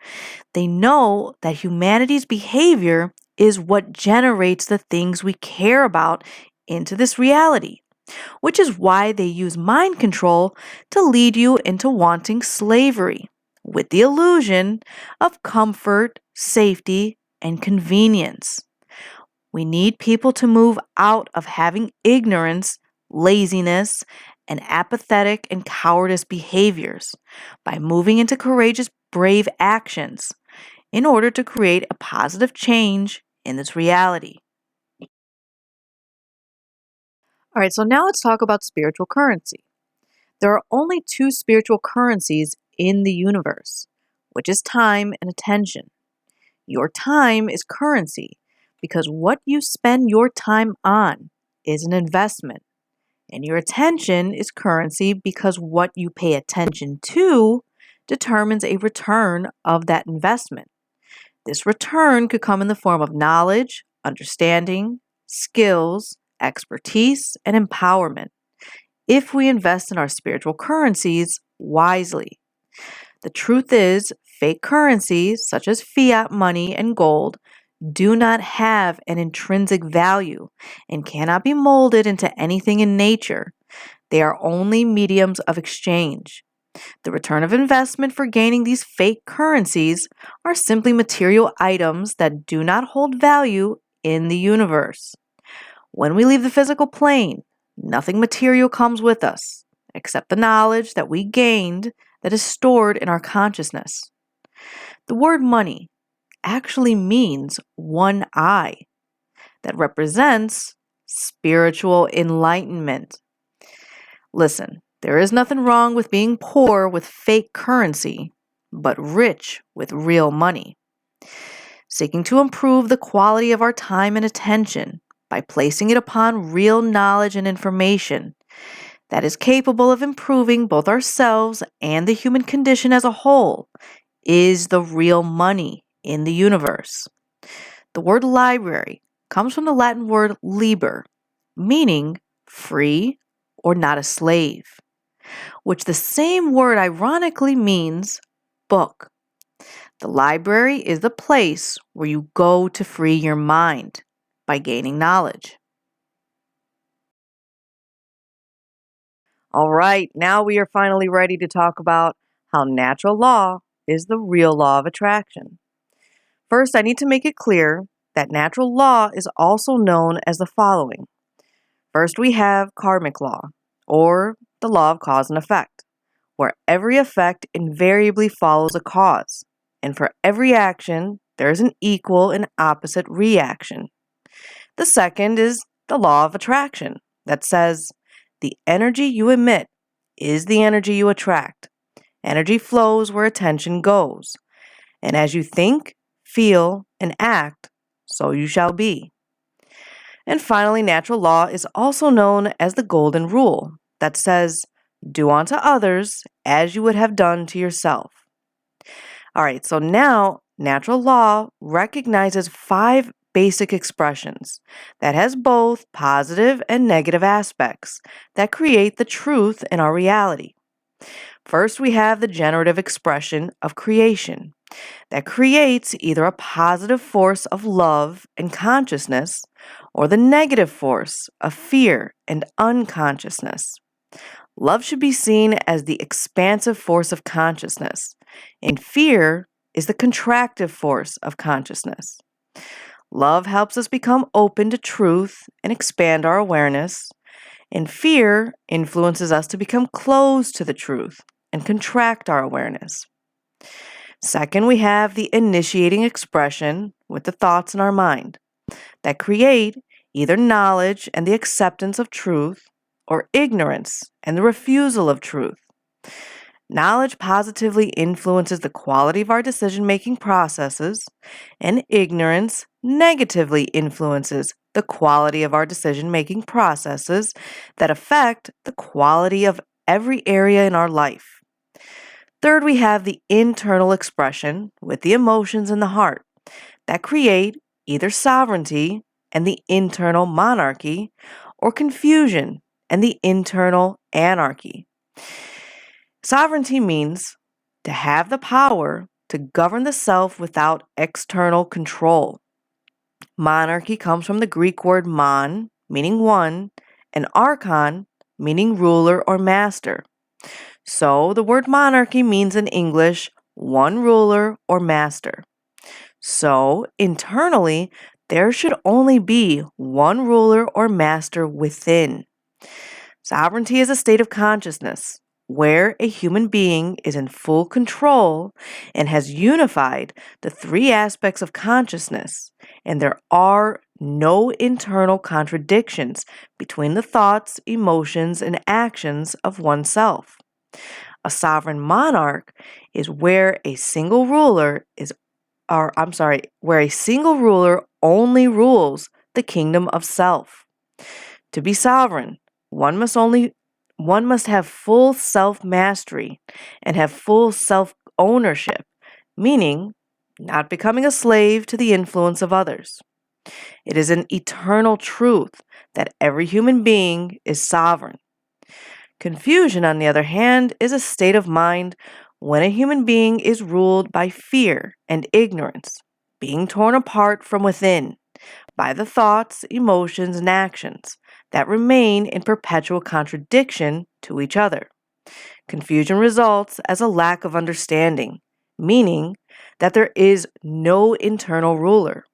They know that humanity's behavior is what generates the things we care about into this reality, which is why they use mind control to lead you into wanting slavery, with the illusion of comfort, safety, and convenience. We need people to move out of having ignorance, laziness, and apathetic and cowardice behaviors by moving into courageous, brave actions in order to create a positive change in this reality. All right, so now let's talk about spiritual currency. There are only 2 spiritual currencies in the universe, which is time and attention. Your time is currency because what you spend your time on is an investment, and your attention is currency because what you pay attention to determines a return of that investment. This return could come in the form of knowledge, understanding, skills, expertise, and empowerment if we invest in our spiritual currencies wisely. The truth is, fake currencies such as fiat money and gold do not have an intrinsic value and cannot be molded into anything in nature. They are only mediums of exchange. The return of investment for gaining these fake currencies are simply material items that do not hold value in the universe. When we leave the physical plane, nothing material comes with us, except the knowledge that we gained that is stored in our consciousness. The word money actually means one eye that represents spiritual enlightenment. Listen, there is nothing wrong with being poor with fake currency, but rich with real money. Seeking to improve the quality of our time and attention by placing it upon real knowledge and information that is capable of improving both ourselves and the human condition as a whole is the real money in the universe. The word library comes from the Latin word liber, meaning free or not a slave, which the same word ironically means book. The library is the place where you go to free your mind by gaining knowledge. All right, now we are finally ready to talk about how natural law is the real law of attraction. First, I need to make it clear that natural law is also known as the following. First, we have karmic law, or the law of cause and effect, where every effect invariably follows a cause, and for every action, there is an equal and opposite reaction. The second is the law of attraction, that says the energy you emit is the energy you attract. Energy flows where attention goes, and as you think, feel, and act, so you shall be. And finally, natural law is also known as the golden rule that says, do unto others as you would have done to yourself. All right, so now natural law recognizes 5 basic expressions that has both positive and negative aspects that create the truth in our reality. First, we have the generative expression of creation that creates either a positive force of love and consciousness or the negative force of fear and unconsciousness. Love should be seen as the expansive force of consciousness, and fear is the contractive force of consciousness. Love helps us become open to truth and expand our awareness, and fear influences us to become closed to the truth and contract our awareness. Second, we have the initiating expression with the thoughts in our mind that create either knowledge and the acceptance of truth or ignorance and the refusal of truth. Knowledge positively influences the quality of our decision-making processes, and ignorance negatively influences the quality of our decision-making processes that affect the quality of every area in our life. Third, we have the internal expression with the emotions in the heart that create either sovereignty and the internal monarchy or confusion and the internal anarchy. Sovereignty means to have the power to govern the self without external control. Monarchy comes from the Greek word mon, meaning one, and archon, meaning ruler or master. So the word monarchy means in English one ruler or master. So internally, there should only be one ruler or master within. Sovereignty is a state of consciousness where a human being is in full control and has unified the 3 aspects of consciousness, and there are no internal contradictions between the thoughts, emotions, and actions of oneself. A sovereign monarch is where a single ruler only rules the kingdom of self. To be sovereign, one must have full self-mastery and have full self-ownership, meaning not becoming a slave to the influence of others. It is an eternal truth that every human being is sovereign. Confusion, on the other hand, is a state of mind when a human being is ruled by fear and ignorance. being torn apart from within by the thoughts, emotions, and actions that remain in perpetual contradiction to each other. Confusion results as a lack of understanding, meaning that there is no internal ruler.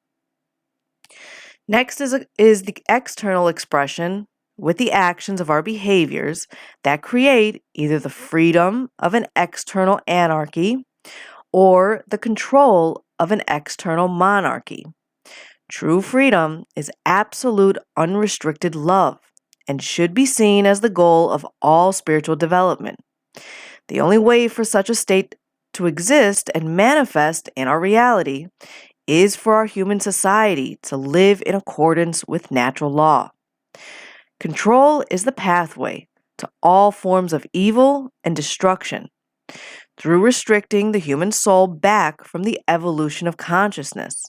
Next is the external expression with the actions of our behaviors that create either the freedom of an external anarchy or the control of an external monarchy. True freedom is absolute unrestricted love and should be seen as the goal of all spiritual development. The only way for such a state to exist and manifest in our reality is for our human society to live in accordance with natural law. Control is the pathway to all forms of evil and destruction through restricting the human soul back from the evolution of consciousness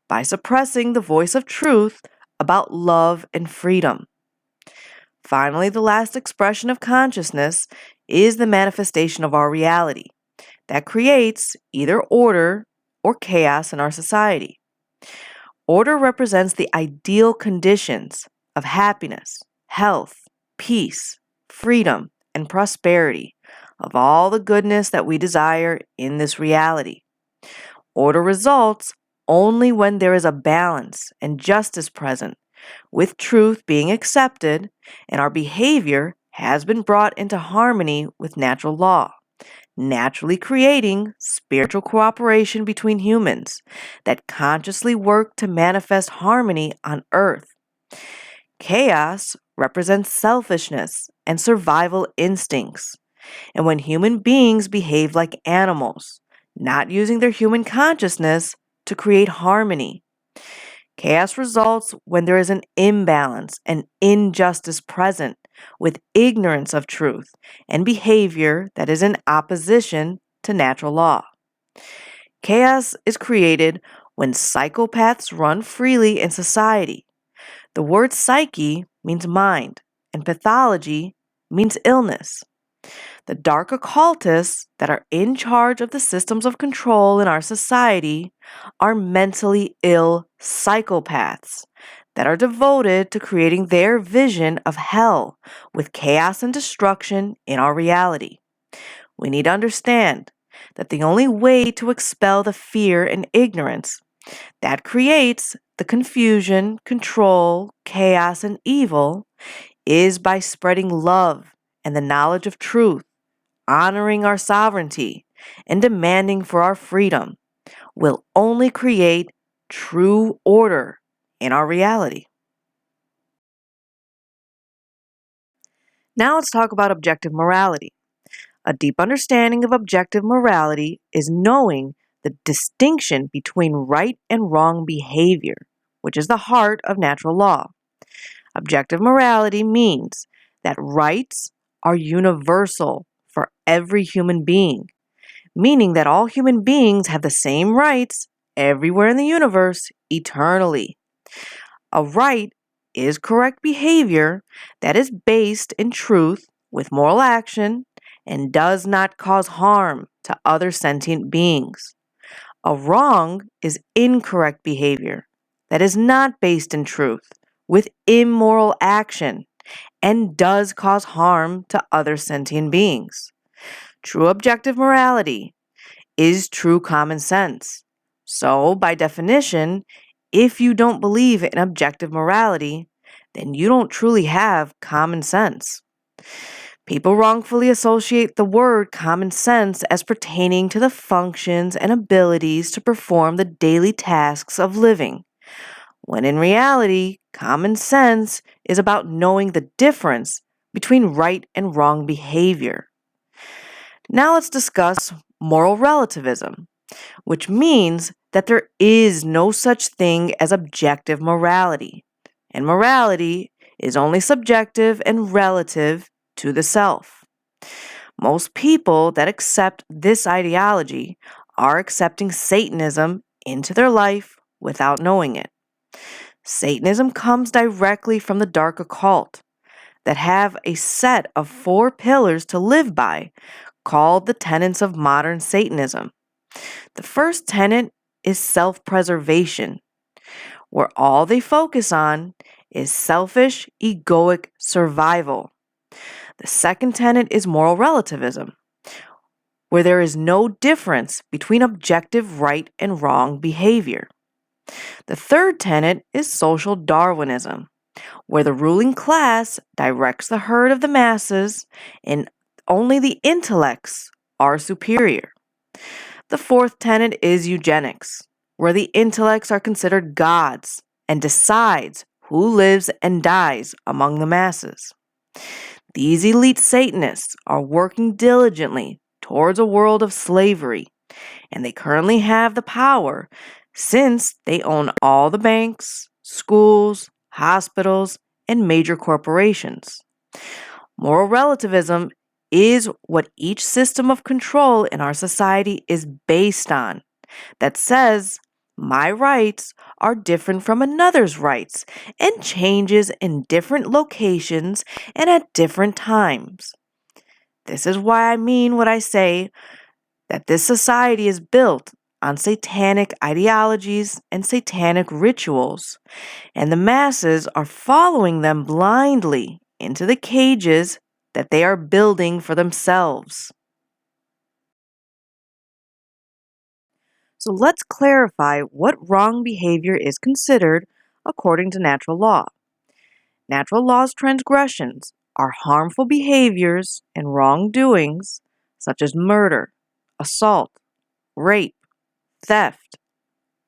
by suppressing the voice of truth about love and freedom. Finally, the last expression of consciousness is the manifestation of our reality that creates either order or chaos in our society. Order represents the ideal conditions of happiness, health, peace, freedom, and prosperity of all the goodness that we desire in this reality. Order results only when there is a balance and justice present, with truth being accepted and our behavior has been brought into harmony with natural law, naturally creating spiritual cooperation between humans that consciously work to manifest harmony on earth. Chaos represents selfishness and survival instincts, and when human beings behave like animals, not using their human consciousness to create harmony. Chaos results when there is an imbalance and injustice present with ignorance of truth and behavior that is in opposition to natural law. Chaos is created when psychopaths run freely in society. The word psyche means mind, and pathology means illness. The dark occultists that are in charge of the systems of control in our society are mentally ill psychopaths that are devoted to creating their vision of hell with chaos and destruction in our reality. We need to understand that the only way to expel the fear and ignorance that creates the confusion, control, chaos, and evil is by spreading love and the knowledge of truth, honoring our sovereignty, and demanding for our freedom will only create true order in our reality. Now let's talk about objective morality. A deep understanding of objective morality is knowing the distinction between right and wrong behavior, which is the heart of natural law. Objective morality means that rights are universal for every human being, meaning that all human beings have the same rights everywhere in the universe eternally. A right is correct behavior that is based in truth with moral action and does not cause harm to other sentient beings. A wrong is incorrect behavior that is not based in truth with immoral action and does cause harm to other sentient beings. True objective morality is true common sense. So, by definition, if you don't believe in objective morality, then you don't truly have common sense. People wrongfully associate the word common sense as pertaining to the functions and abilities to perform the daily tasks of living, when in reality, common sense is about knowing the difference between right and wrong behavior. Now let's discuss moral relativism, which means that there is no such thing as objective morality, and morality is only subjective and relative to the self. Most people that accept this ideology are accepting Satanism into their life without knowing it. Satanism comes directly from the dark occult that have a set of 4 pillars to live by called the tenets of modern Satanism. The first tenet is self-preservation, where all they focus on is selfish, egoic survival. The second tenet is moral relativism, where there is no difference between objective right and wrong behavior. The third tenet is social Darwinism, where the ruling class directs the herd of the masses and only the intellects are superior. The fourth tenet is eugenics, where the intellects are considered gods and decides who lives and dies among the masses. These elite Satanists are working diligently towards a world of slavery, and they currently have the power since they own all the banks, schools, hospitals, and major corporations. Moral relativism is what each system of control in our society is based on, that says my rights are different from another's rights and changes in different locations and at different times. This is why I mean what I say, that this society is built on satanic ideologies and satanic rituals, and the masses are following them blindly into the cages that they are building for themselves. So let's clarify what wrong behavior is considered according to natural law. Natural law's transgressions are harmful behaviors and wrongdoings such as murder, assault, rape, theft,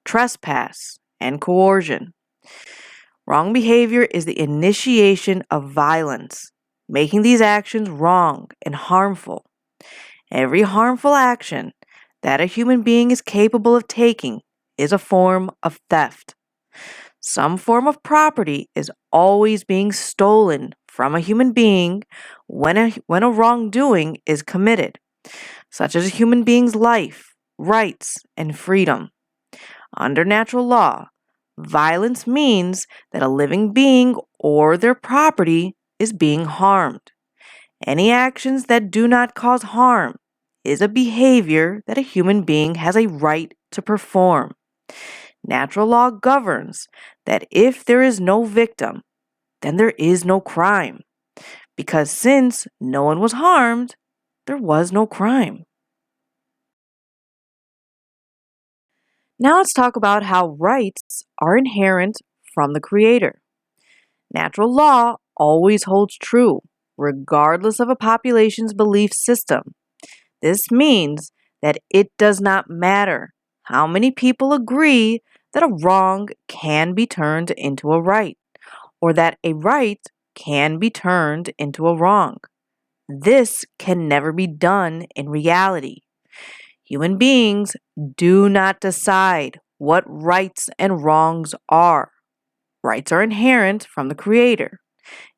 trespass, and coercion. Wrong behavior is the initiation of violence, making these actions wrong and harmful. Every harmful action that a human being is capable of taking is a form of theft. Some form of property is always being stolen from a human being when a wrongdoing is committed, such as a human being's life, rights, and freedom. Under natural law, violence means that a living being or their property is being harmed. Any actions that do not cause harm is a behavior that a human being has a right to perform. Natural law governs that if there is no victim, then there is no crime, because since no one was harmed, there was no crime. Now let's talk about how rights are inherent from the Creator. Natural law always holds true, regardless of a population's belief system. This means that it does not matter how many people agree that a wrong can be turned into a right, or that a right can be turned into a wrong. This can never be done in reality. Human beings do not decide what rights and wrongs are. Rights are inherent from the Creator.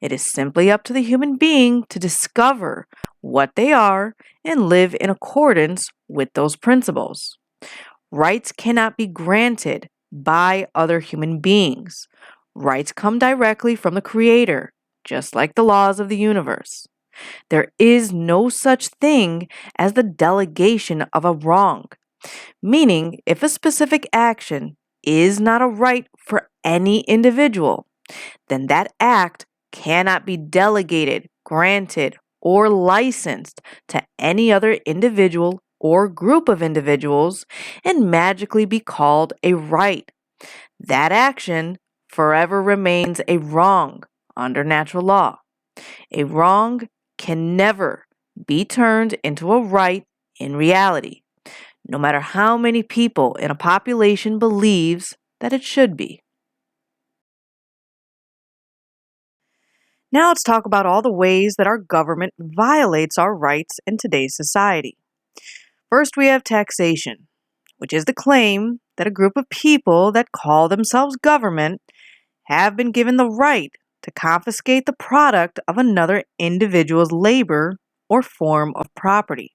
It is simply up to the human being to discover what they are and live in accordance with those principles. Rights cannot be granted by other human beings. Rights come directly from the Creator, just like the laws of the universe. There is no such thing as the delegation of a wrong, meaning if a specific action is not a right for any individual, then that act cannot be delegated, granted, or licensed to any other individual or group of individuals and magically be called a right. That action forever remains a wrong under natural law. A wrong can never be turned into a right in reality, no matter how many people in a population believes that it should be. Now let's talk about all the ways that our government violates our rights in today's society. First, we have taxation, which is the claim that a group of people that call themselves government have been given the right to confiscate the product of another individual's labor or form of property.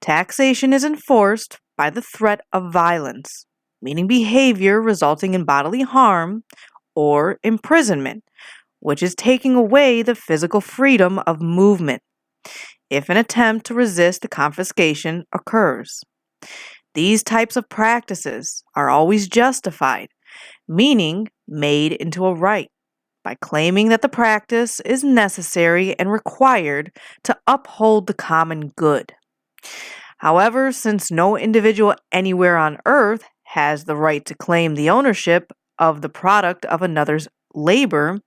Taxation is enforced by the threat of violence, meaning behavior resulting in bodily harm, or imprisonment, which is taking away the physical freedom of movement if an attempt to resist the confiscation occurs. These types of practices are always justified, meaning made into a right, by claiming that the practice is necessary and required to uphold the common good. However, since no individual anywhere on earth has the right to claim the ownership of the product of another's labor,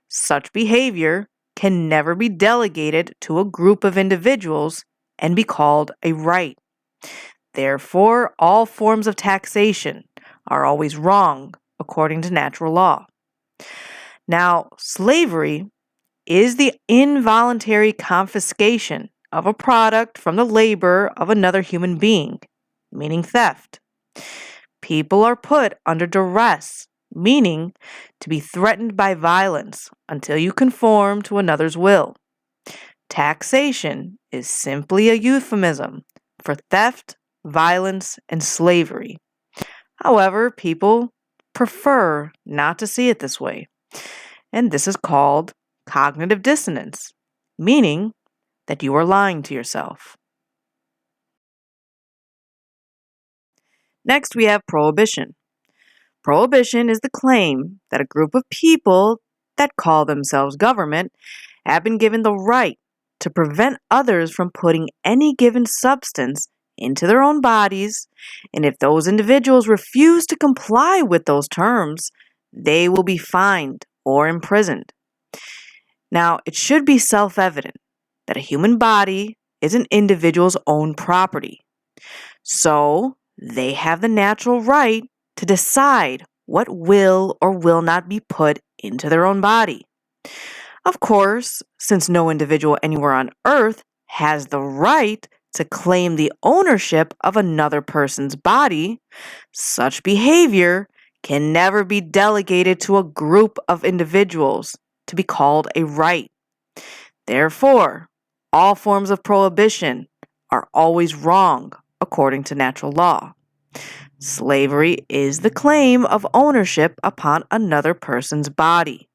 such behavior can never be delegated to a group of individuals and be called a right. Therefore, all forms of taxation are always wrong according to natural law. Now, slavery is the involuntary confiscation of a product from the labor of another human being, meaning theft. People are put under duress, meaning to be threatened by violence until you conform to another's will. Taxation is simply a euphemism for theft, violence, and slavery. However, people prefer not to see it this way, and this is called cognitive dissonance, meaning that you are lying to yourself. Next, we have prohibition. Prohibition is the claim that a group of people that call themselves government have been given the right to prevent others from putting any given substance into their own bodies, and if those individuals refuse to comply with those terms, they will be fined or imprisoned. Now, it should be self-evident that a human body is an individual's own property. So, they have the natural right to decide what will or will not be put into their own body. Of course, since no individual anywhere on earth has the right to claim the ownership of another person's body, such behavior can never be delegated to a group of individuals to be called a right. Therefore, all forms of prohibition are always wrong according to natural law. Slavery is the claim of ownership upon another person's body.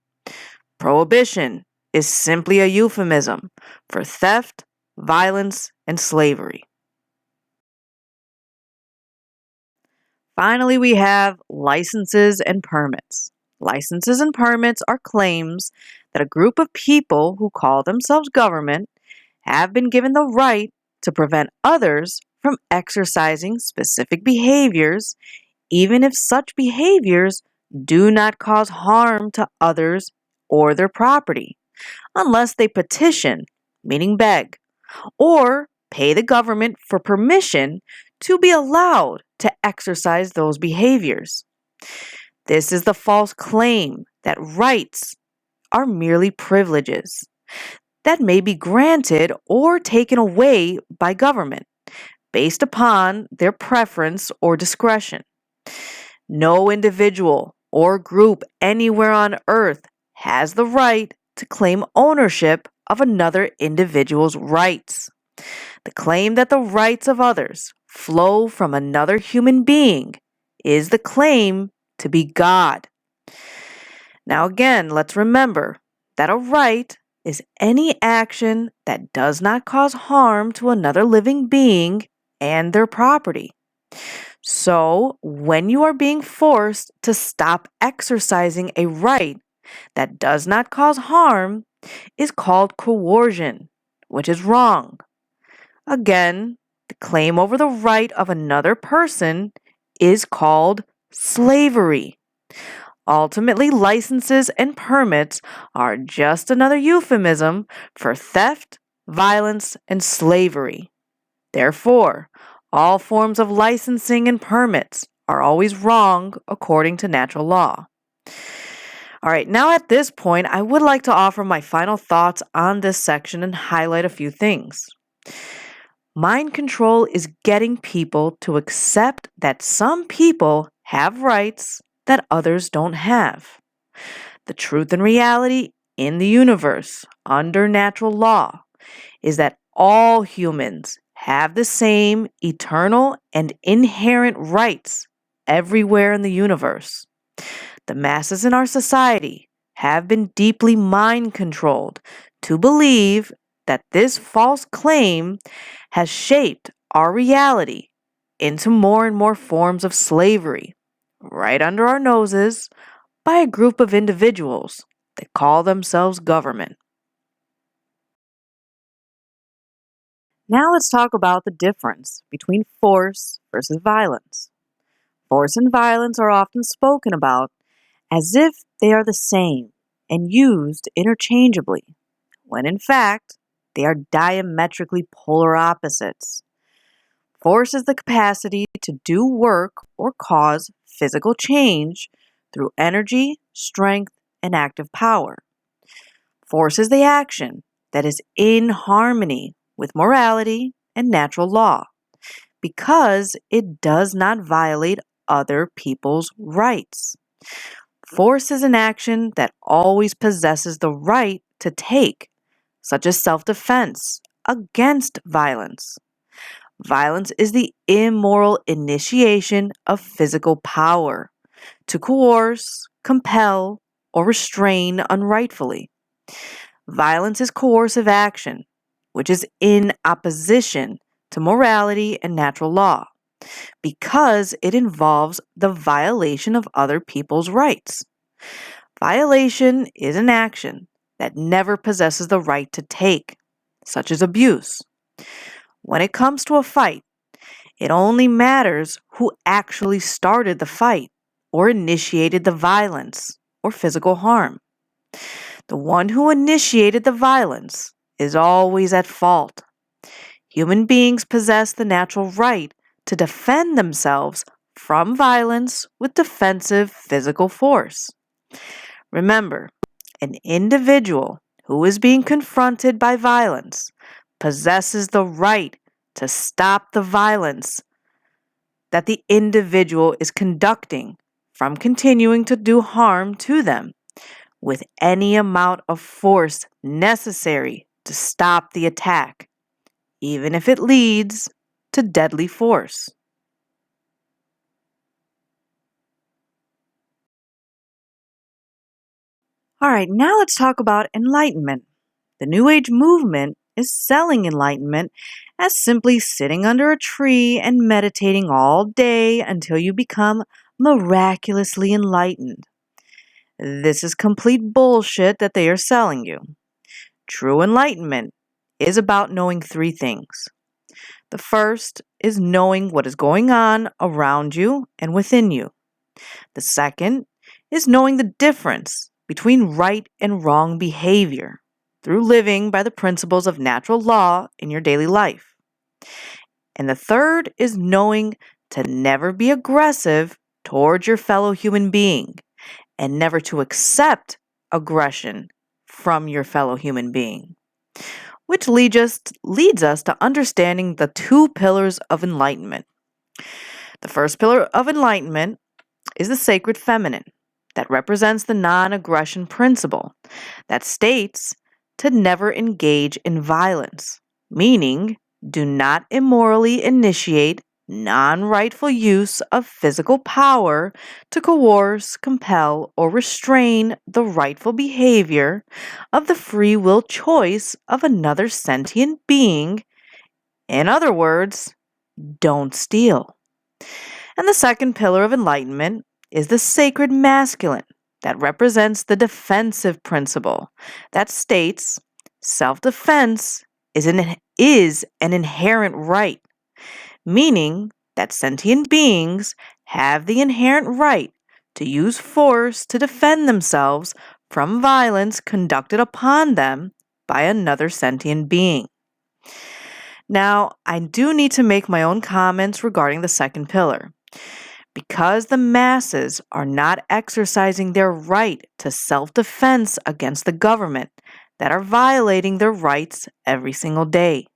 Prohibition is simply a euphemism for theft, violence, and slavery. Finally, we have licenses and permits. Licenses and permits are claims that a group of people who call themselves government have been given the right to prevent others from exercising specific behaviors, even if such behaviors do not cause harm to others or their property, unless they petition, meaning beg, or pay the government for permission to be allowed to exercise those behaviors. This is the false claim that rights are merely privileges that may be granted or taken away by government based upon their preference or discretion. No individual or group anywhere on earth has the right to claim ownership of another individual's rights. The claim that the rights of others flow from another human being is the claim to be God. Now again, let's remember that a right is any action that does not cause harm to another living being and their property. So, when you are being forced to stop exercising a right that does not cause harm, is called coercion, which is wrong. Again, the claim over the right of another person is called slavery. Ultimately, licenses and permits are just another euphemism for theft, violence, and slavery. Therefore, all forms of licensing and permits are always wrong according to natural law. All right, now at this point, I would like to offer my final thoughts on this section and highlight a few things. Mind control is getting people to accept that some people have rights that others don't have. The truth and reality in the universe under natural law is that all humans have the same eternal and inherent rights everywhere in the universe. The masses in our society have been deeply mind controlled to believe that this false claim has shaped our reality into more and more forms of slavery, right under our noses, by a group of individuals that call themselves government. Now let's talk about the difference between force versus violence. Force and violence are often spoken about as if they are the same and used interchangeably, when in fact, they are diametrically polar opposites. Force is the capacity to do work or cause physical change through energy, strength, and active power. Force is the action that is in harmony with morality and natural law because it does not violate other people's rights. Force is an action that always possesses the right to take, such as self-defense against violence. Violence is the immoral initiation of physical power to coerce, compel, or restrain unrightfully. Violence is coercive action, which is in opposition to morality and natural law, because it involves the violation of other people's rights. Violation is an action that never possesses the right to take, such as abuse. When it comes to a fight, it only matters who actually started the fight or initiated the violence or physical harm. The one who initiated the violence is always at fault. Human beings possess the natural right to defend themselves from violence with defensive physical force. Remember, an individual who is being confronted by violence possesses the right to stop the violence that the individual is conducting from continuing to do harm to them with any amount of force necessary to stop the attack, even if it leads to deadly force. All right, now let's talk about enlightenment. The New Age movement is selling enlightenment as simply sitting under a tree and meditating all day until you become miraculously enlightened. This is complete bullshit that they are selling you. True enlightenment is about knowing three things. The first is knowing what is going on around you and within you. The second is knowing the difference between right and wrong behavior through living by the principles of natural law in your daily life. And the third is knowing to never be aggressive towards your fellow human being and never to accept aggression from your fellow human being, which leads us to understanding the two pillars of enlightenment. The first pillar of enlightenment is the sacred feminine that represents the non-aggression principle that states to never engage in violence, meaning do not immorally initiate non-rightful use of physical power to coerce, compel, or restrain the rightful behavior of the free will choice of another sentient being. In other words, don't steal. And the second pillar of enlightenment is the sacred masculine that represents the defensive principle that states self-defense is an inherent right, meaning that sentient beings have the inherent right to use force to defend themselves from violence conducted upon them by another sentient being. Now, I do need to make my own comments regarding the second pillar. Because the masses are not exercising their right to self-defense against the government that are violating their rights every single day.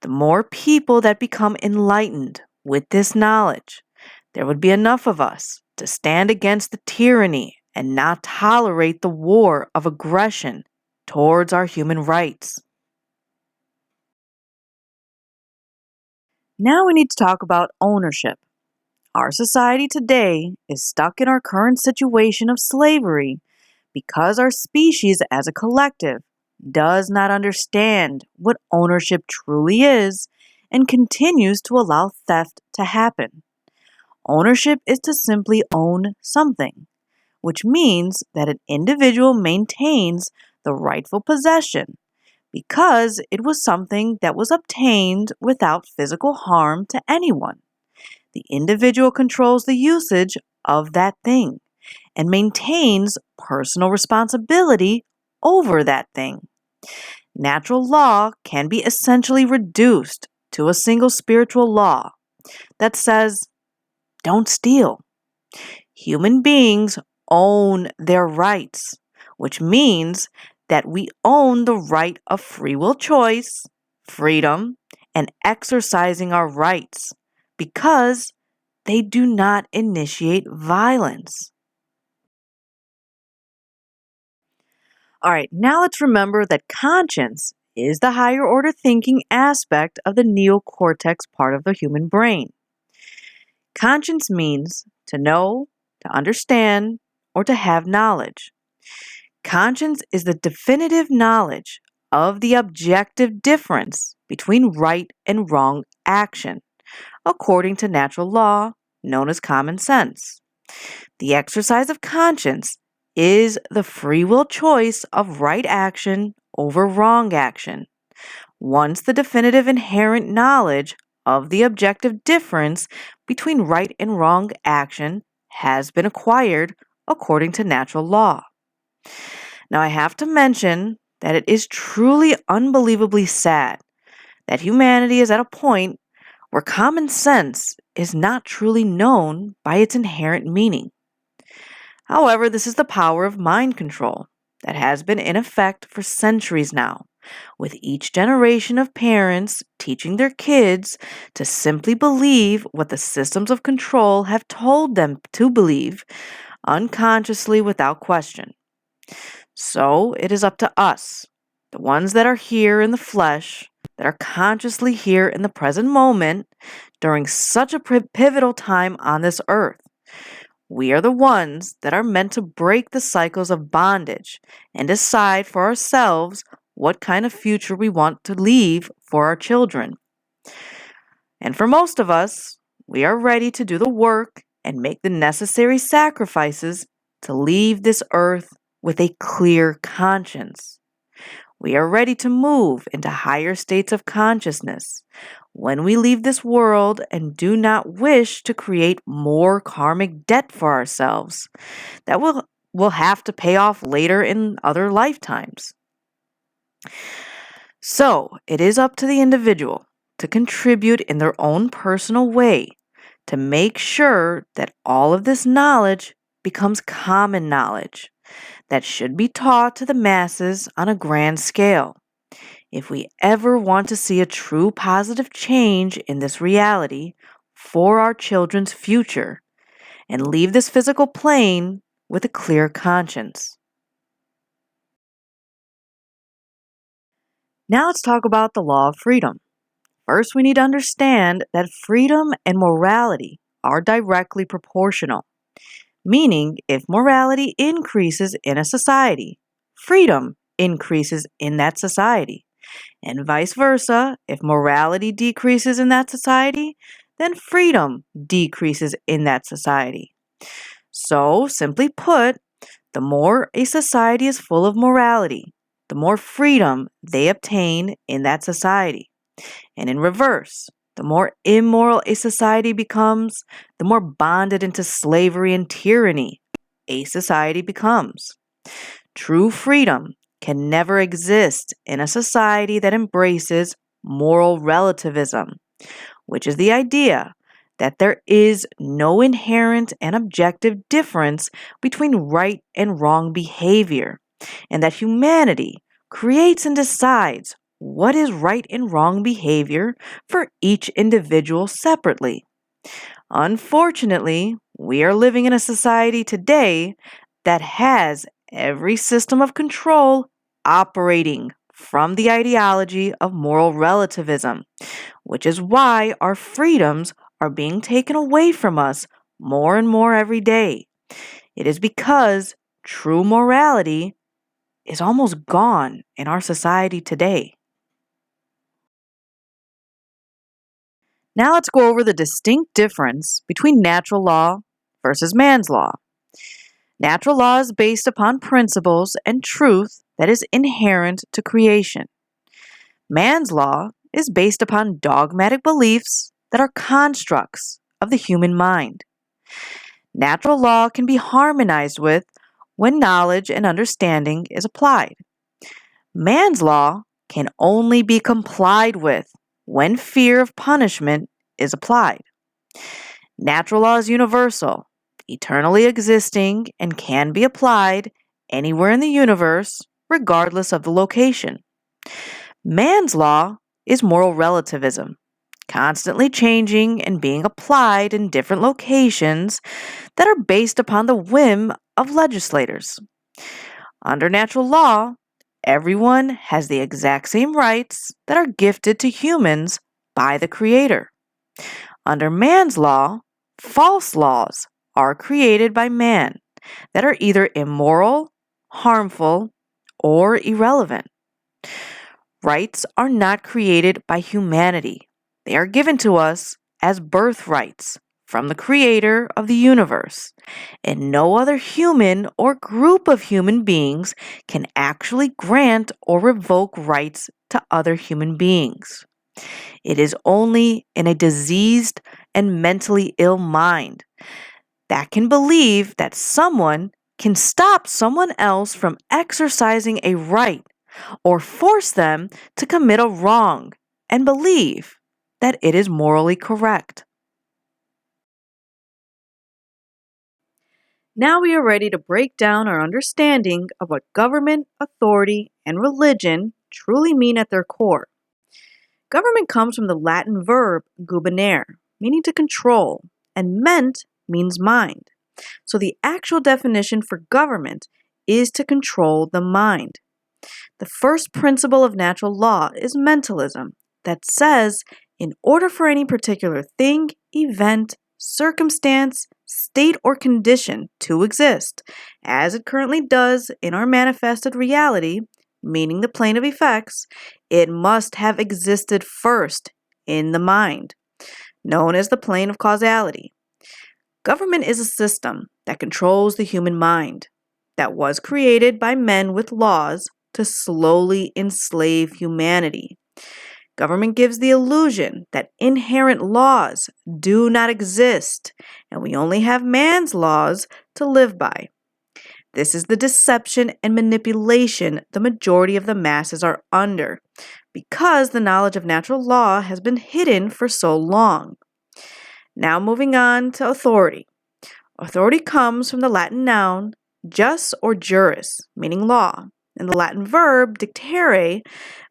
The more people that become enlightened with this knowledge, there would be enough of us to stand against the tyranny and not tolerate the war of aggression towards our human rights. Now we need to talk about ownership. Our society today is stuck in our current situation of slavery because our species as a collective does not understand what ownership truly is and continues to allow theft to happen. Ownership is to simply own something, which means that an individual maintains the rightful possession because it was something that was obtained without physical harm to anyone. The individual controls the usage of that thing and maintains personal responsibility over that thing. Natural law can be essentially reduced to a single spiritual law that says, don't steal. Human beings own their rights, which means that we own the right of free will choice, freedom, and exercising our rights because they do not initiate violence. All right, now let's remember that conscience is the higher order thinking aspect of the neocortex part of the human brain. Conscience means to know, to understand, or to have knowledge. Conscience is the definitive knowledge of the objective difference between right and wrong action, according to natural law known as common sense. The exercise of conscience is the free will choice of right action over wrong action. Once the definitive inherent knowledge of the objective difference between right and wrong action has been acquired according to natural law. Now, I have to mention that it is truly unbelievably sad that humanity is at a point where common sense is not truly known by its inherent meaning. However, this is the power of mind control that has been in effect for centuries now, with each generation of parents teaching their kids to simply believe what the systems of control have told them to believe, unconsciously without question. So it is up to us, the ones that are here in the flesh, that are consciously here in the present moment during such a pivotal time on this earth. We are the ones that are meant to break the cycles of bondage and decide for ourselves what kind of future we want to leave for our children. And for most of us, we are ready to do the work and make the necessary sacrifices to leave this earth with a clear conscience. We are ready to move into higher states of consciousness when we leave this world and do not wish to create more karmic debt for ourselves that we'll have to pay off later in other lifetimes. So, it is up to the individual to contribute in their own personal way to make sure that all of this knowledge becomes common knowledge that should be taught to the masses on a grand scale. If we ever want to see a true positive change in this reality for our children's future and leave this physical plane with a clear conscience. Now let's talk about the law of freedom. First, we need to understand that freedom and morality are directly proportional, meaning if morality increases in a society, freedom increases in that society. And vice versa, if morality decreases in that society, then freedom decreases in that society. So, simply put, the more a society is full of morality, the more freedom they obtain in that society. And in reverse, the more immoral a society becomes, the more bonded into slavery and tyranny a society becomes. True freedom can never exist in a society that embraces moral relativism, which is the idea that there is no inherent and objective difference between right and wrong behavior, and that humanity creates and decides what is right and wrong behavior for each individual separately. Unfortunately, we are living in a society today that has every system of control operating from the ideology of moral relativism, which is why our freedoms are being taken away from us more and more every day. It is because true morality is almost gone in our society today. Now let's go over the distinct difference between natural law versus man's law. Natural law is based upon principles and truth that is inherent to creation. Man's law is based upon dogmatic beliefs that are constructs of the human mind. Natural law can be harmonized with when knowledge and understanding is applied. Man's law can only be complied with when fear of punishment is applied. Natural law is universal, eternally existing, and can be applied anywhere in the universe, regardless of the location. Man's law is moral relativism, constantly changing and being applied in different locations that are based upon the whim of legislators. Under natural law, everyone has the exact same rights that are gifted to humans by the Creator. Under man's law, false laws are created by man that are either immoral, harmful, or irrelevant. Rights are not created by humanity. They are given to us as birthrights from the Creator of the universe, and no other human or group of human beings can actually grant or revoke rights to other human beings. It is only in a diseased and mentally ill mind that can believe that someone can stop someone else from exercising a right or force them to commit a wrong and believe that it is morally correct. Now we are ready to break down our understanding of what government, authority, and religion truly mean at their core. Government comes from the Latin verb gubernare, meaning to control, and ment means mind. So the actual definition for government is to control the mind. The first principle of natural law is mentalism, that says in order for any particular thing, event, circumstance, state, or condition to exist, as it currently does in our manifested reality, meaning the plane of effects, it must have existed first in the mind, known as the plane of causality. Government is a system that controls the human mind, that was created by men with laws to slowly enslave humanity. Government gives the illusion that inherent laws do not exist, and we only have man's laws to live by. This is the deception and manipulation the majority of the masses are under, because the knowledge of natural law has been hidden for so long. Now moving on to authority. Authority comes from the Latin noun jus or juris, meaning law, and the Latin verb dictere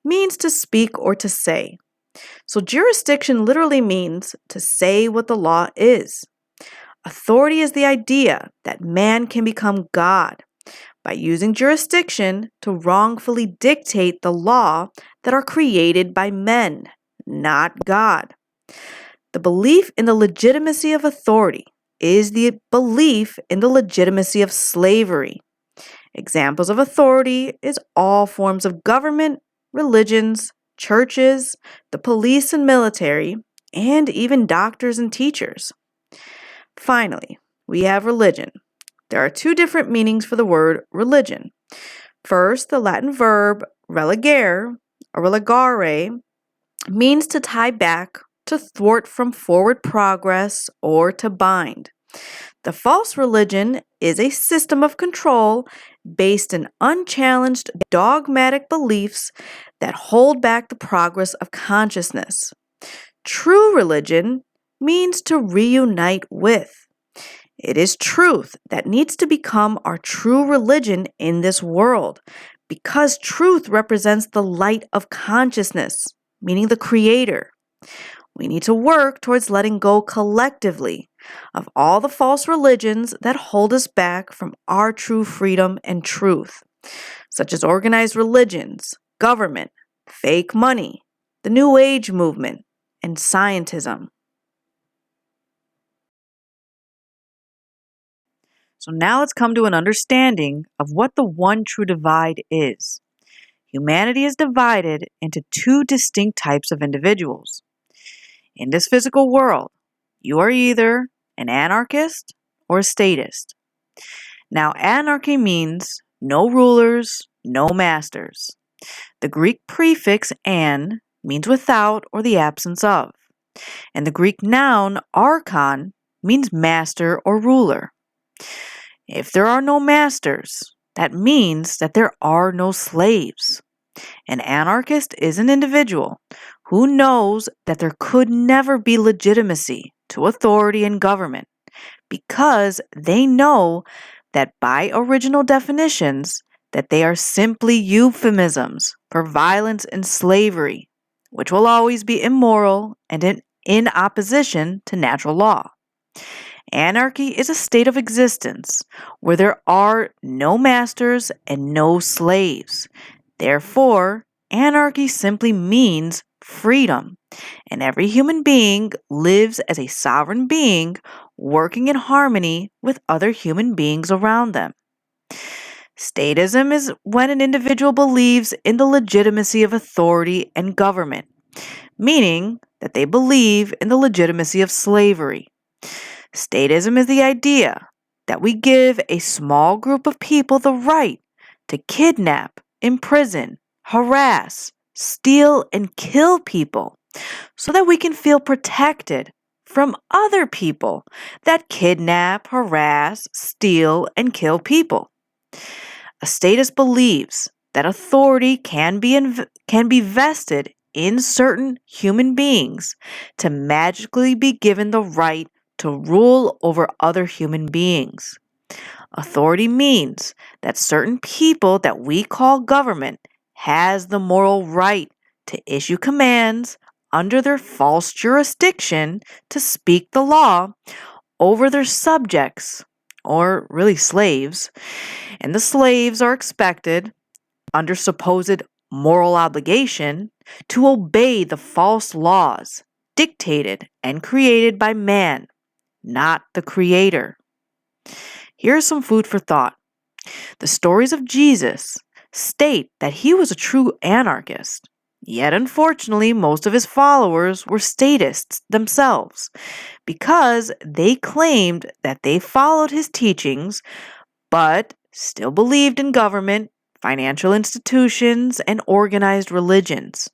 means to speak or to say. So jurisdiction literally means to say what the law is. Authority is the idea that man can become God by using jurisdiction to wrongfully dictate the law that are created by men, not God. The belief in the legitimacy of authority is the belief in the legitimacy of slavery. Examples of authority is all forms of government, religions, churches, the police and military, and even doctors and teachers. Finally, we have religion. There are two different meanings for the word religion. First, the Latin verb religare or religare means to tie back, to thwart from forward progress, or to bind. The false religion is a system of control based in unchallenged dogmatic beliefs that hold back the progress of consciousness. True religion means to reunite with. It is truth that needs to become our true religion in this world, because truth represents the light of consciousness, meaning the Creator. We need to work towards letting go collectively of all the false religions that hold us back from our true freedom and truth, such as organized religions, government, fake money, the New Age movement, and scientism. So now let's come to an understanding of what the one true divide is. Humanity is divided into two distinct types of individuals. In this physical world, you are either an anarchist or a statist. Now, anarchy means no rulers, no masters. The Greek prefix "an" means without or the absence of, and the Greek noun archon means master or ruler. If there are no masters, that means that there are no slaves. An anarchist is an individual who knows that there could never be legitimacy to authority and government because they know that by original definitions that they are simply euphemisms for violence and slavery, which will always be immoral and in opposition to natural law. Anarchy is a state of existence where there are no masters and no slaves. Therefore, anarchy simply means freedom, and every human being lives as a sovereign being working in harmony with other human beings around them. Statism is when an individual believes in the legitimacy of authority and government, meaning that they believe in the legitimacy of slavery. Statism is the idea that we give a small group of people the right to kidnap, imprison, harass, steal, and kill people so that we can feel protected from other people that kidnap, harass, steal, and kill people. A statist believes that authority can be vested in certain human beings to magically be given the right to rule over other human beings. Authority means that certain people that we call government has the moral right to issue commands under their false jurisdiction to speak the law over their subjects, or really slaves, and the slaves are expected, under supposed moral obligation, to obey the false laws dictated and created by man, not the Creator. Here's some food for thought. The stories of Jesus state that he was a true anarchist, yet unfortunately most of his followers were statists themselves because they claimed that they followed his teachings but still believed in government, financial institutions, and organized religions,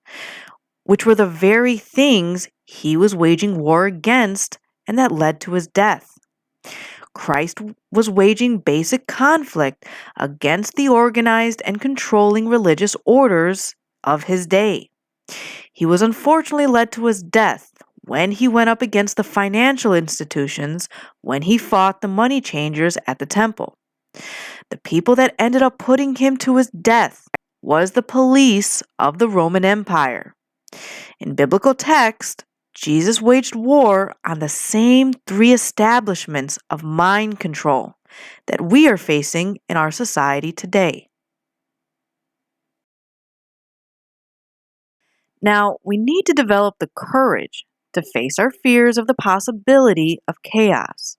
which were the very things he was waging war against and that led to his death. Christ was waging basic conflict against the organized and controlling religious orders of his day. He was unfortunately led to his death when he went up against the financial institutions when he fought the money changers at the temple. The people that ended up putting him to his death was the police of the Roman Empire. In biblical text, Jesus waged war on the same three establishments of mind control that we are facing in our society today. Now, we need to develop the courage to face our fears of the possibility of chaos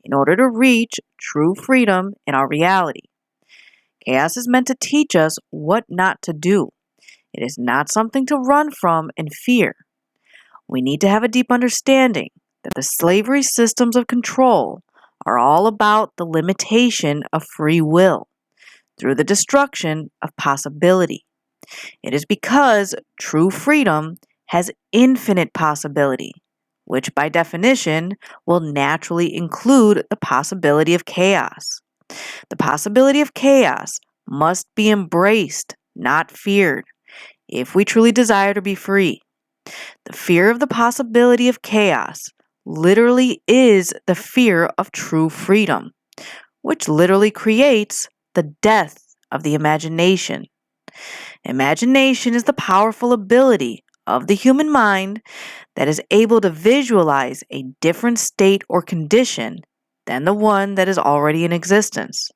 in order to reach true freedom in our reality. Chaos is meant to teach us what not to do. It is not something to run from and fear. We need to have a deep understanding that the slavery systems of control are all about the limitation of free will through the destruction of possibility. It is because true freedom has infinite possibility, which by definition will naturally include the possibility of chaos. The possibility of chaos must be embraced, not feared, if we truly desire to be free. The fear of the possibility of chaos literally is the fear of true freedom, which literally creates the death of the imagination. Imagination is the powerful ability of the human mind that is able to visualize a different state or condition than the one that is already in existence.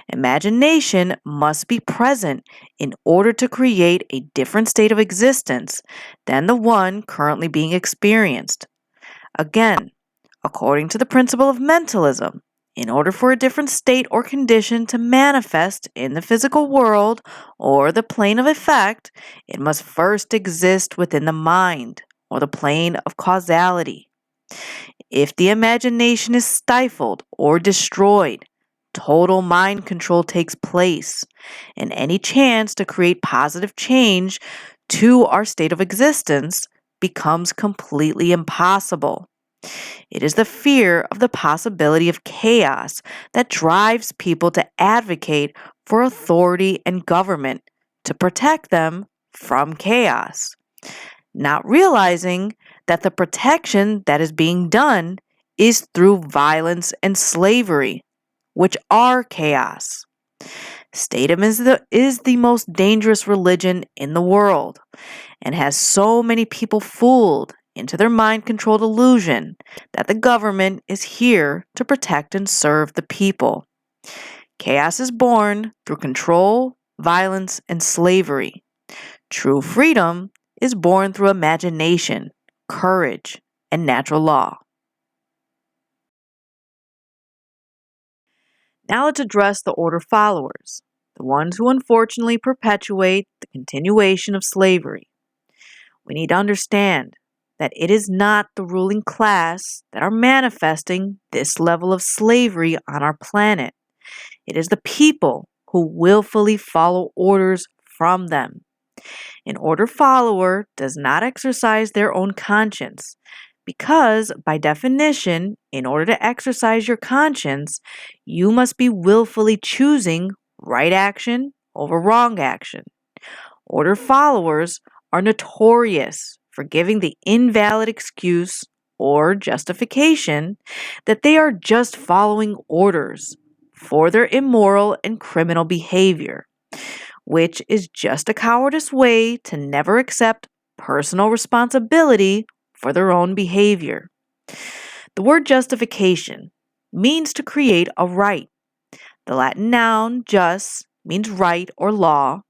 Imagination must be present in order to create a different state of existence than the one currently being experienced. Again, according to the principle of mentalism, in order for a different state or condition to manifest in the physical world or the plane of effect, it must first exist within the mind or the plane of causality. If the imagination is stifled or destroyed, total mind control takes place, and any chance to create positive change to our state of existence becomes completely impossible. It is the fear of the possibility of chaos that drives people to advocate for authority and government to protect them from chaos, not realizing that the protection that is being done is through violence and slavery, which are chaos. Statism is the most dangerous religion in the world and has so many people fooled into their mind controlled illusion that the government is here to protect and serve the people. Chaos is born through control, violence, and slavery. True freedom is born through imagination, courage, and natural law. Now let's address the order followers, the ones who unfortunately perpetuate the continuation of slavery. We need to understand that it is not the ruling class that are manifesting this level of slavery on our planet. It is the people who willfully follow orders from them. An order follower does not exercise their own conscience because, by definition, in order to exercise your conscience, you must be willfully choosing right action over wrong action. Order followers are notorious for giving the invalid excuse or justification that they are just following orders for their immoral and criminal behavior, which is just a cowardice way to never accept personal responsibility for their own behavior. The word justification means to create a right. The Latin noun jus means right or law,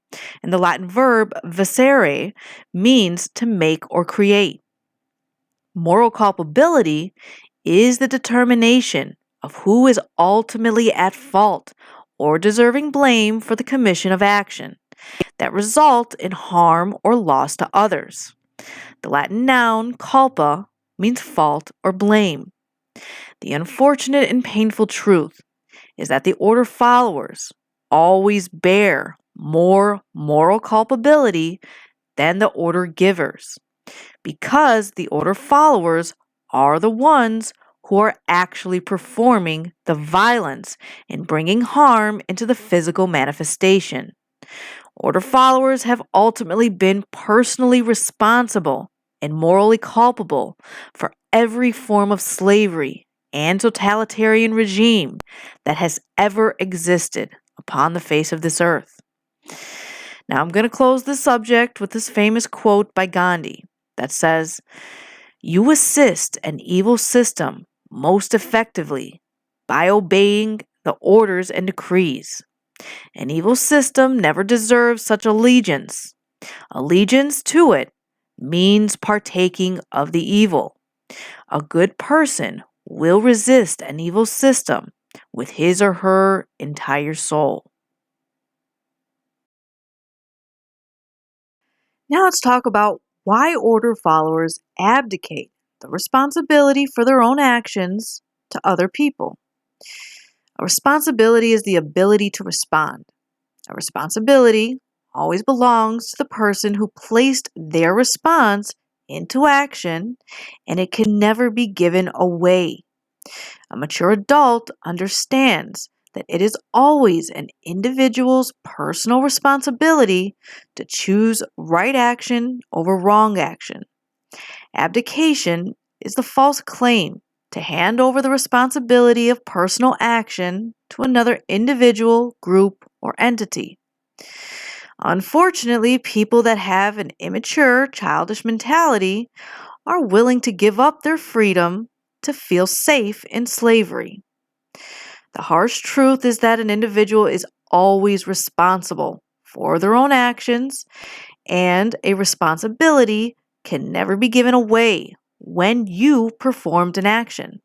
and the Latin verb vicere means to make or create. Moral culpability is the determination of who is ultimately at fault or deserving blame for the commission of action that result in harm or loss to others. The Latin noun culpa means fault or blame. The unfortunate and painful truth is that the order followers always bear more moral culpability than the order givers, because the order followers are the ones who are actually performing the violence and bringing harm into the physical manifestation. Order followers have ultimately been personally responsible and morally culpable for every form of slavery and totalitarian regime that has ever existed upon the face of this earth. Now, I'm going to close this subject with this famous quote by Gandhi that says, "You assist an evil system most effectively by obeying the orders and decrees. An evil system never deserves such allegiance. Allegiance to it means partaking of the evil. A good person will resist an evil system with his or her entire soul." Now let's talk about why order followers abdicate the responsibility for their own actions to other people. A responsibility is the ability to respond. A responsibility always belongs to the person who placed their response into action, and it can never be given away. A mature adult understands that it is always an individual's personal responsibility to choose right action over wrong action. Abdication is the false claim to hand over the responsibility of personal action to another individual, group, or entity. Unfortunately, people that have an immature, childish mentality are willing to give up their freedom to feel safe in slavery. The harsh truth is that an individual is always responsible for their own actions, and a responsibility can never be given away when you performed an action.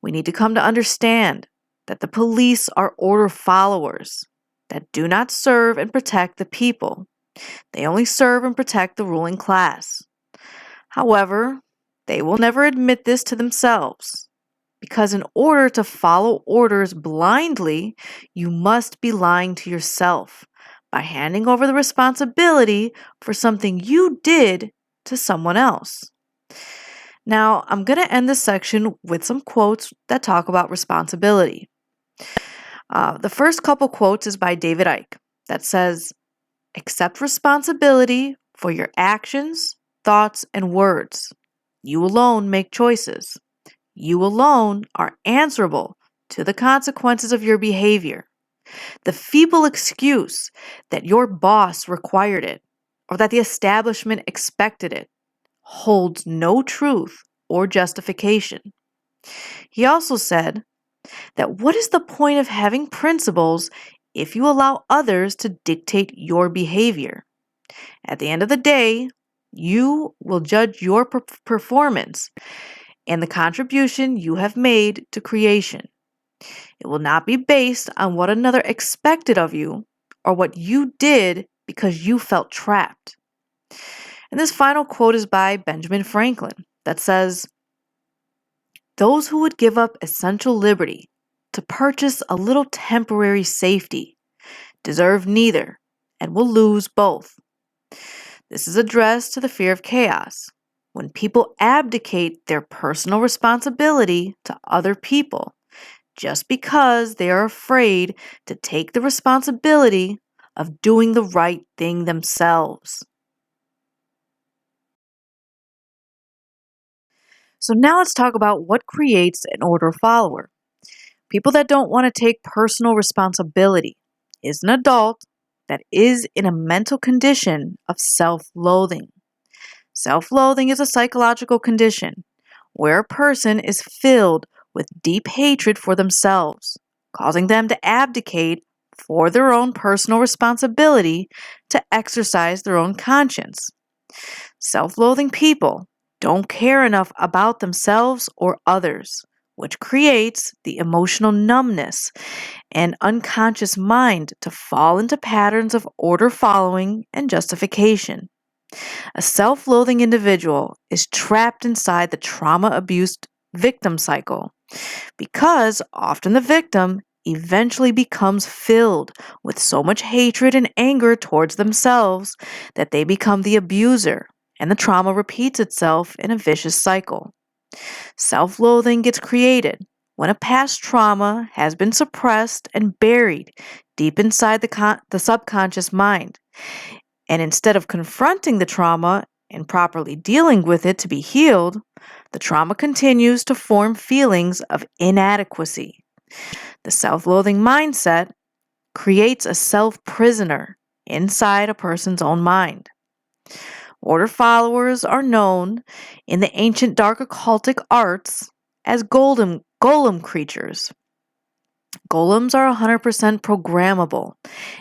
We need to come to understand that the police are order followers that do not serve and protect the people. They only serve and protect the ruling class. However, they will never admit this to themselves, because in order to follow orders blindly, you must be lying to yourself by handing over the responsibility for something you did to someone else. Now, I'm going to end this section with some quotes that talk about responsibility. The first couple quotes is by David Icke that says, "Accept responsibility for your actions, thoughts, and words. You alone make choices. You alone are answerable to the consequences of your behavior. The feeble excuse that your boss required it or that the establishment expected it holds no truth or justification." He also said that what is the point of having principles if you allow others to dictate your behavior? At the end of the day, you will judge your performance and the contribution you have made to creation. It will not be based on what another expected of you or what you did because you felt trapped. And this final quote is by Benjamin Franklin that says, "Those who would give up essential liberty to purchase a little temporary safety deserve neither and will lose both." This is addressed to the fear of chaos. When people abdicate their personal responsibility to other people just because they are afraid to take the responsibility of doing the right thing themselves. So now let's talk about what creates an order follower. People that don't want to take personal responsibility is an adult that is in a mental condition of self-loathing. Self-loathing is a psychological condition where a person is filled with deep hatred for themselves, causing them to abdicate for their own personal responsibility to exercise their own conscience. Self-loathing people don't care enough about themselves or others, which creates the emotional numbness and unconscious mind to fall into patterns of order following and justification. A self-loathing individual is trapped inside the trauma-abused victim cycle because often the victim eventually becomes filled with so much hatred and anger towards themselves that they become the abuser, and the trauma repeats itself in a vicious cycle. Self-loathing gets created when a past trauma has been suppressed and buried deep inside the subconscious mind. And instead of confronting the trauma and properly dealing with it to be healed, the trauma continues to form feelings of inadequacy. The self-loathing mindset creates a self-prisoner inside a person's own mind. Order followers are known in the ancient dark occultic arts as golem creatures. Golems are 100% programmable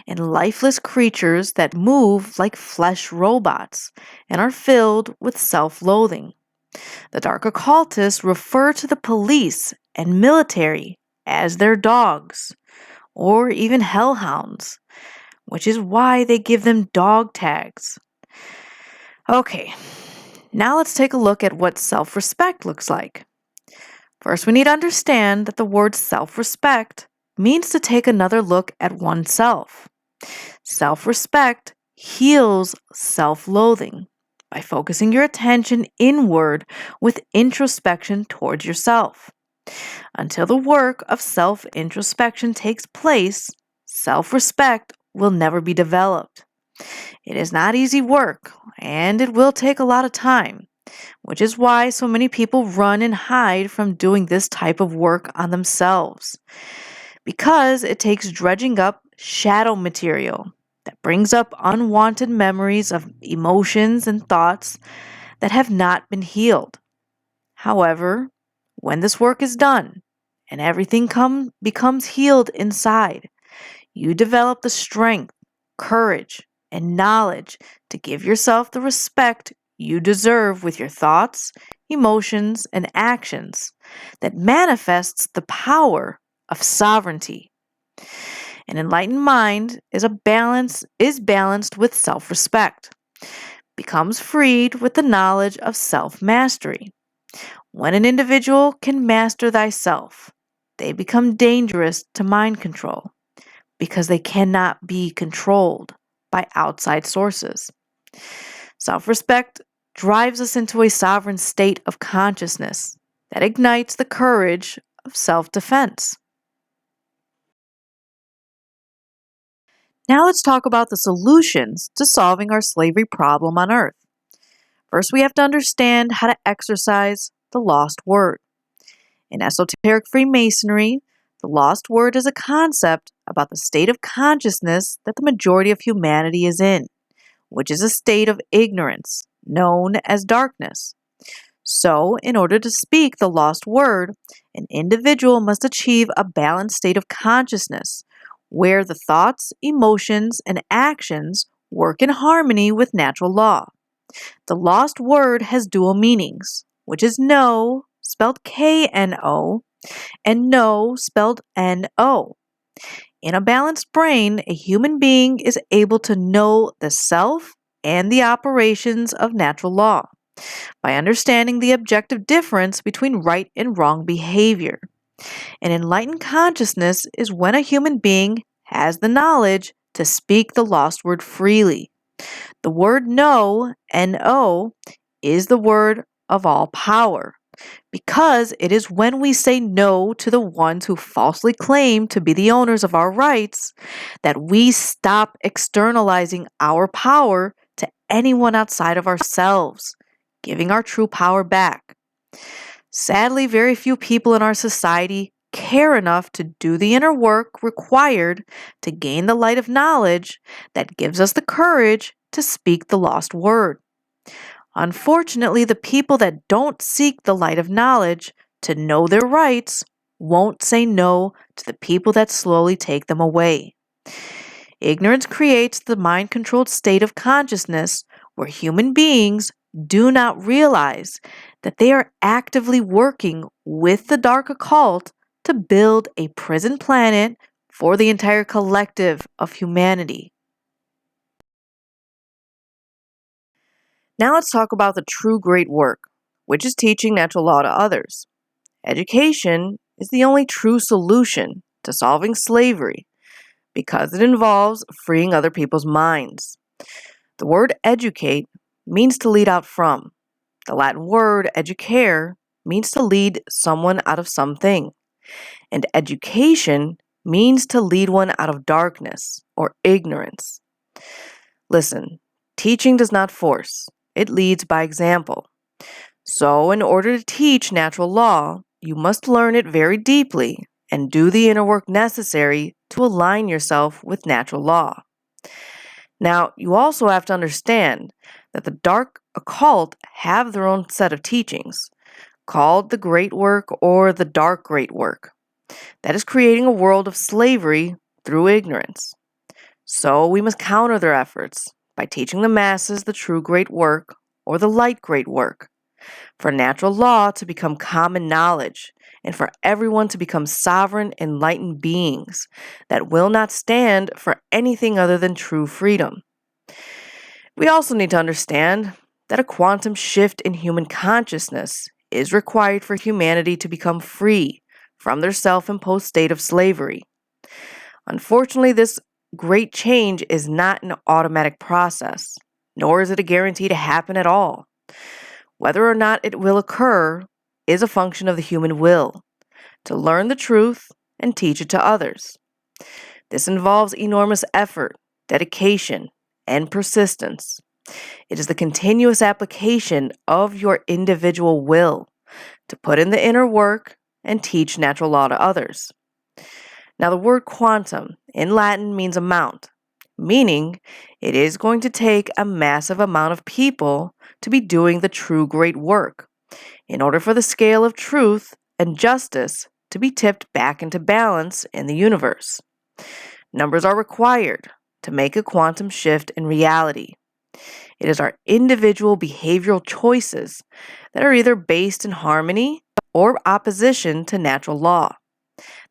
and lifeless creatures that move like flesh robots and are filled with self-loathing. The dark occultists refer to the police and military as their dogs, or even hellhounds, which is why they give them dog tags. Okay, now let's take a look at what self-respect looks like. First, we need to understand that the word self-respect means to take another look at oneself. Self-respect heals self-loathing by focusing your attention inward with introspection towards yourself. Until the work of self-introspection takes place, self-respect will never be developed. It is not easy work, and it will take a lot of time, which is why so many people run and hide from doing this type of work on themselves. Because it takes dredging up shadow material that brings up unwanted memories of emotions and thoughts that have not been healed. However, when this work is done and everything becomes healed inside, you develop the strength, courage, and knowledge to give yourself the respect you deserve with your thoughts, emotions, and actions that manifests the power of sovereignty. An enlightened mind is balanced with self-respect. becomes freed with the knowledge of self-mastery. When an individual can master thyself, they become dangerous to mind control because they cannot be controlled by outside sources. Self-respect drives us into a sovereign state of consciousness that ignites the courage of self-defense. Now let's talk about the solutions to solving our slavery problem on Earth. First, we have to understand how to exercise the lost word. In esoteric Freemasonry, the lost word is a concept about the state of consciousness that the majority of humanity is in, which is a state of ignorance, known as darkness. So, in order to speak the lost word, an individual must achieve a balanced state of consciousness, where the thoughts, emotions, and actions work in harmony with natural law. The lost word has dual meanings, which is know, spelled K-N-O, and know, spelled N-O. In a balanced brain, a human being is able to know the self and the operations of natural law by understanding the objective difference between right and wrong behavior. An enlightened consciousness is when a human being has the knowledge to speak the lost word freely. The word know, N-O, is the word of all power, because it is when we say no to the ones who falsely claim to be the owners of our rights that we stop externalizing our power to anyone outside of ourselves, giving our true power back. Sadly, very few people in our society care enough to do the inner work required to gain the light of knowledge that gives us the courage to speak the lost word. Unfortunately, the people that don't seek the light of knowledge to know their rights won't say no to the people that slowly take them away. Ignorance creates the mind-controlled state of consciousness where human beings do not realize that they are actively working with the dark occult to build a prison planet for the entire collective of humanity. Now let's talk about the true great work, which is teaching natural law to others. Education is the only true solution to solving slavery because it involves freeing other people's minds. The word educate means to lead out from. The Latin word educare means to lead someone out of something. And education means to lead one out of darkness or ignorance. Listen, teaching does not force. It leads by example. So, in order to teach natural law, you must learn it very deeply and do the inner work necessary to align yourself with natural law. Now, you also have to understand that the dark occult have their own set of teachings, called the Great Work or the Dark Great Work, that is creating a world of slavery through ignorance. So, we must counter their efforts by teaching the masses the true great work or the light great work, for natural law to become common knowledge and for everyone to become sovereign, enlightened beings that will not stand for anything other than true freedom. We also need to understand that a quantum shift in human consciousness is required for humanity to become free from their self-imposed state of slavery. Unfortunately, this great change is not an automatic process, nor is it a guarantee to happen at all. Whether or not it will occur is a function of the human will to learn the truth and teach it to others. This involves enormous effort, dedication, and persistence. It is the continuous application of your individual will to put in the inner work and teach natural law to others. Now, the word quantum in Latin means amount, meaning it is going to take a massive amount of people to be doing the true great work in order for the scale of truth and justice to be tipped back into balance in the universe. Numbers are required to make a quantum shift in reality. It is our individual behavioral choices that are either based in harmony or opposition to natural law.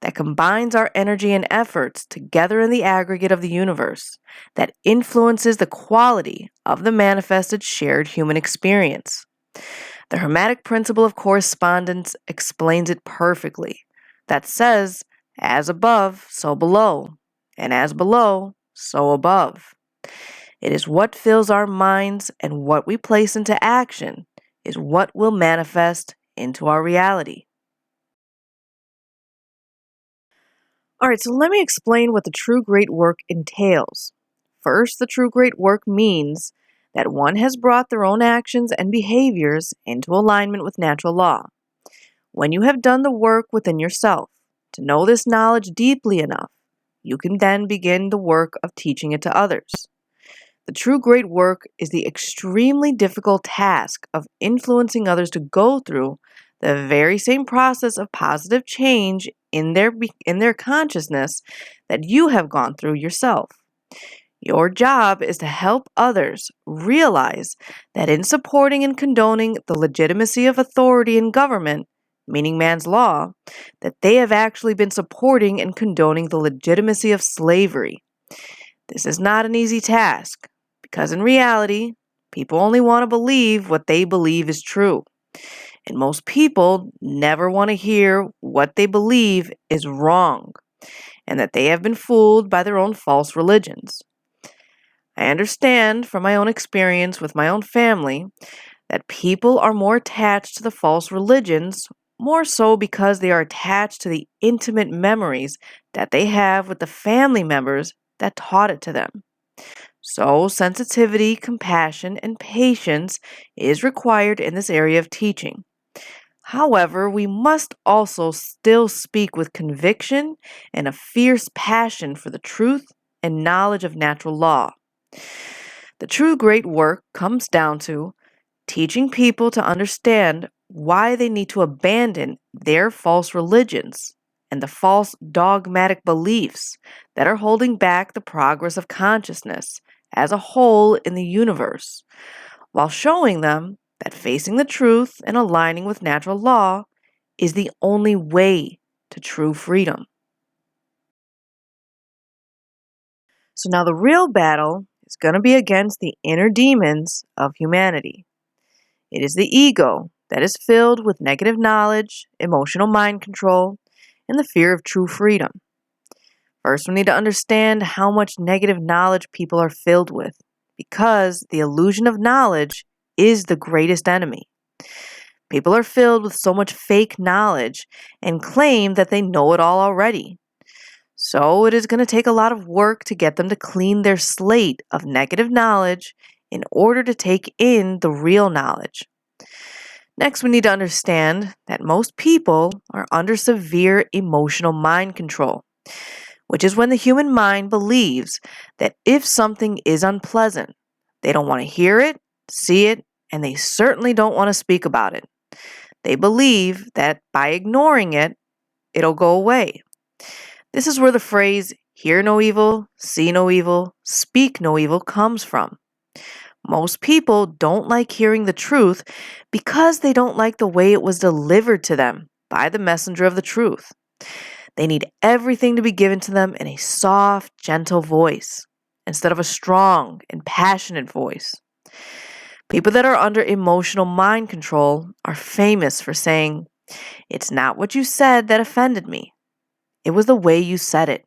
that combines our energy and efforts together in the aggregate of the universe, that influences the quality of the manifested shared human experience. The Hermetic principle of correspondence explains it perfectly. That says, as above, so below, and as below, so above. It is what fills our minds, and what we place into action is what will manifest into our reality. All right, so let me explain what the true great work entails. First, the true great work means that one has brought their own actions and behaviors into alignment with natural law. When you have done the work within yourself to know this knowledge deeply enough, you can then begin the work of teaching it to others. The true great work is the extremely difficult task of influencing others to go through the very same process of positive change in their consciousness that you have gone through yourself. Your job is to help others realize that in supporting and condoning the legitimacy of authority in government, meaning man's law, that they have actually been supporting and condoning the legitimacy of slavery. This is not an easy task, because in reality, people only want to believe what they believe is true. And most people never want to hear what they believe is wrong, and that they have been fooled by their own false religions. I understand from my own experience with my own family that people are more attached to the false religions, more so because they are attached to the intimate memories that they have with the family members that taught it to them. So, sensitivity, compassion, and patience is required in this area of teaching. However, we must also still speak with conviction and a fierce passion for the truth and knowledge of natural law. The true great work comes down to teaching people to understand why they need to abandon their false religions and the false dogmatic beliefs that are holding back the progress of consciousness as a whole in the universe, while showing them that facing the truth and aligning with natural law is the only way to true freedom. So now the real battle is going to be against the inner demons of humanity. It is the ego that is filled with negative knowledge, emotional mind control, and the fear of true freedom. First, we need to understand how much negative knowledge people are filled with, because the illusion of knowledge is the greatest enemy. People are filled with so much fake knowledge and claim that they know it all already. So it is going to take a lot of work to get them to clean their slate of negative knowledge in order to take in the real knowledge. Next, we need to understand that most people are under severe emotional mind control, which is when the human mind believes that if something is unpleasant, they don't want to hear it, see it, and they certainly don't want to speak about it. They believe that by ignoring it, it'll go away. This is where the phrase, hear no evil, see no evil, speak no evil comes from. Most people don't like hearing the truth because they don't like the way it was delivered to them by the messenger of the truth. They need everything to be given to them in a soft, gentle voice instead of a strong and passionate voice. People that are under emotional mind control are famous for saying, "It's not what you said that offended me. It was the way you said it."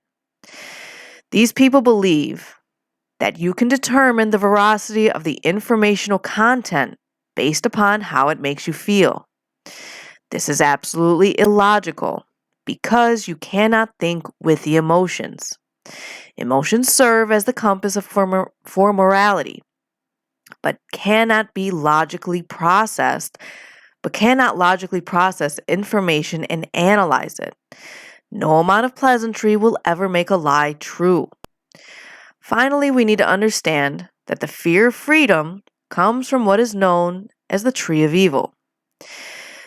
These people believe that you can determine the veracity of the informational content based upon how it makes you feel. This is absolutely illogical because you cannot think with the emotions. Emotions serve as the compass for morality, but cannot logically process information and analyze it. No amount of pleasantry will ever make a lie true. Finally, we need to understand that the fear of freedom comes from what is known as the tree of evil.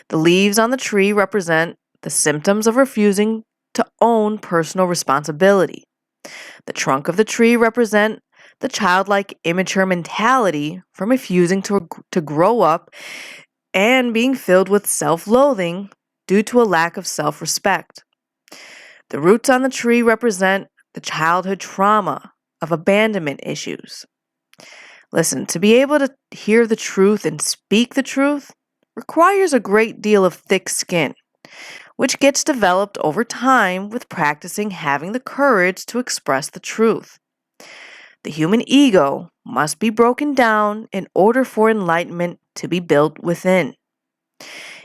The leaves on the tree represent the symptoms of refusing to own personal responsibility. The trunk of the tree represent the childlike, immature mentality from refusing to grow up and being filled with self-loathing due to a lack of self-respect. The roots on the tree represent the childhood trauma of abandonment issues. Listen, to be able to hear the truth and speak the truth requires a great deal of thick skin, which gets developed over time with practicing having the courage to express the truth. The human ego must be broken down in order for enlightenment to be built within.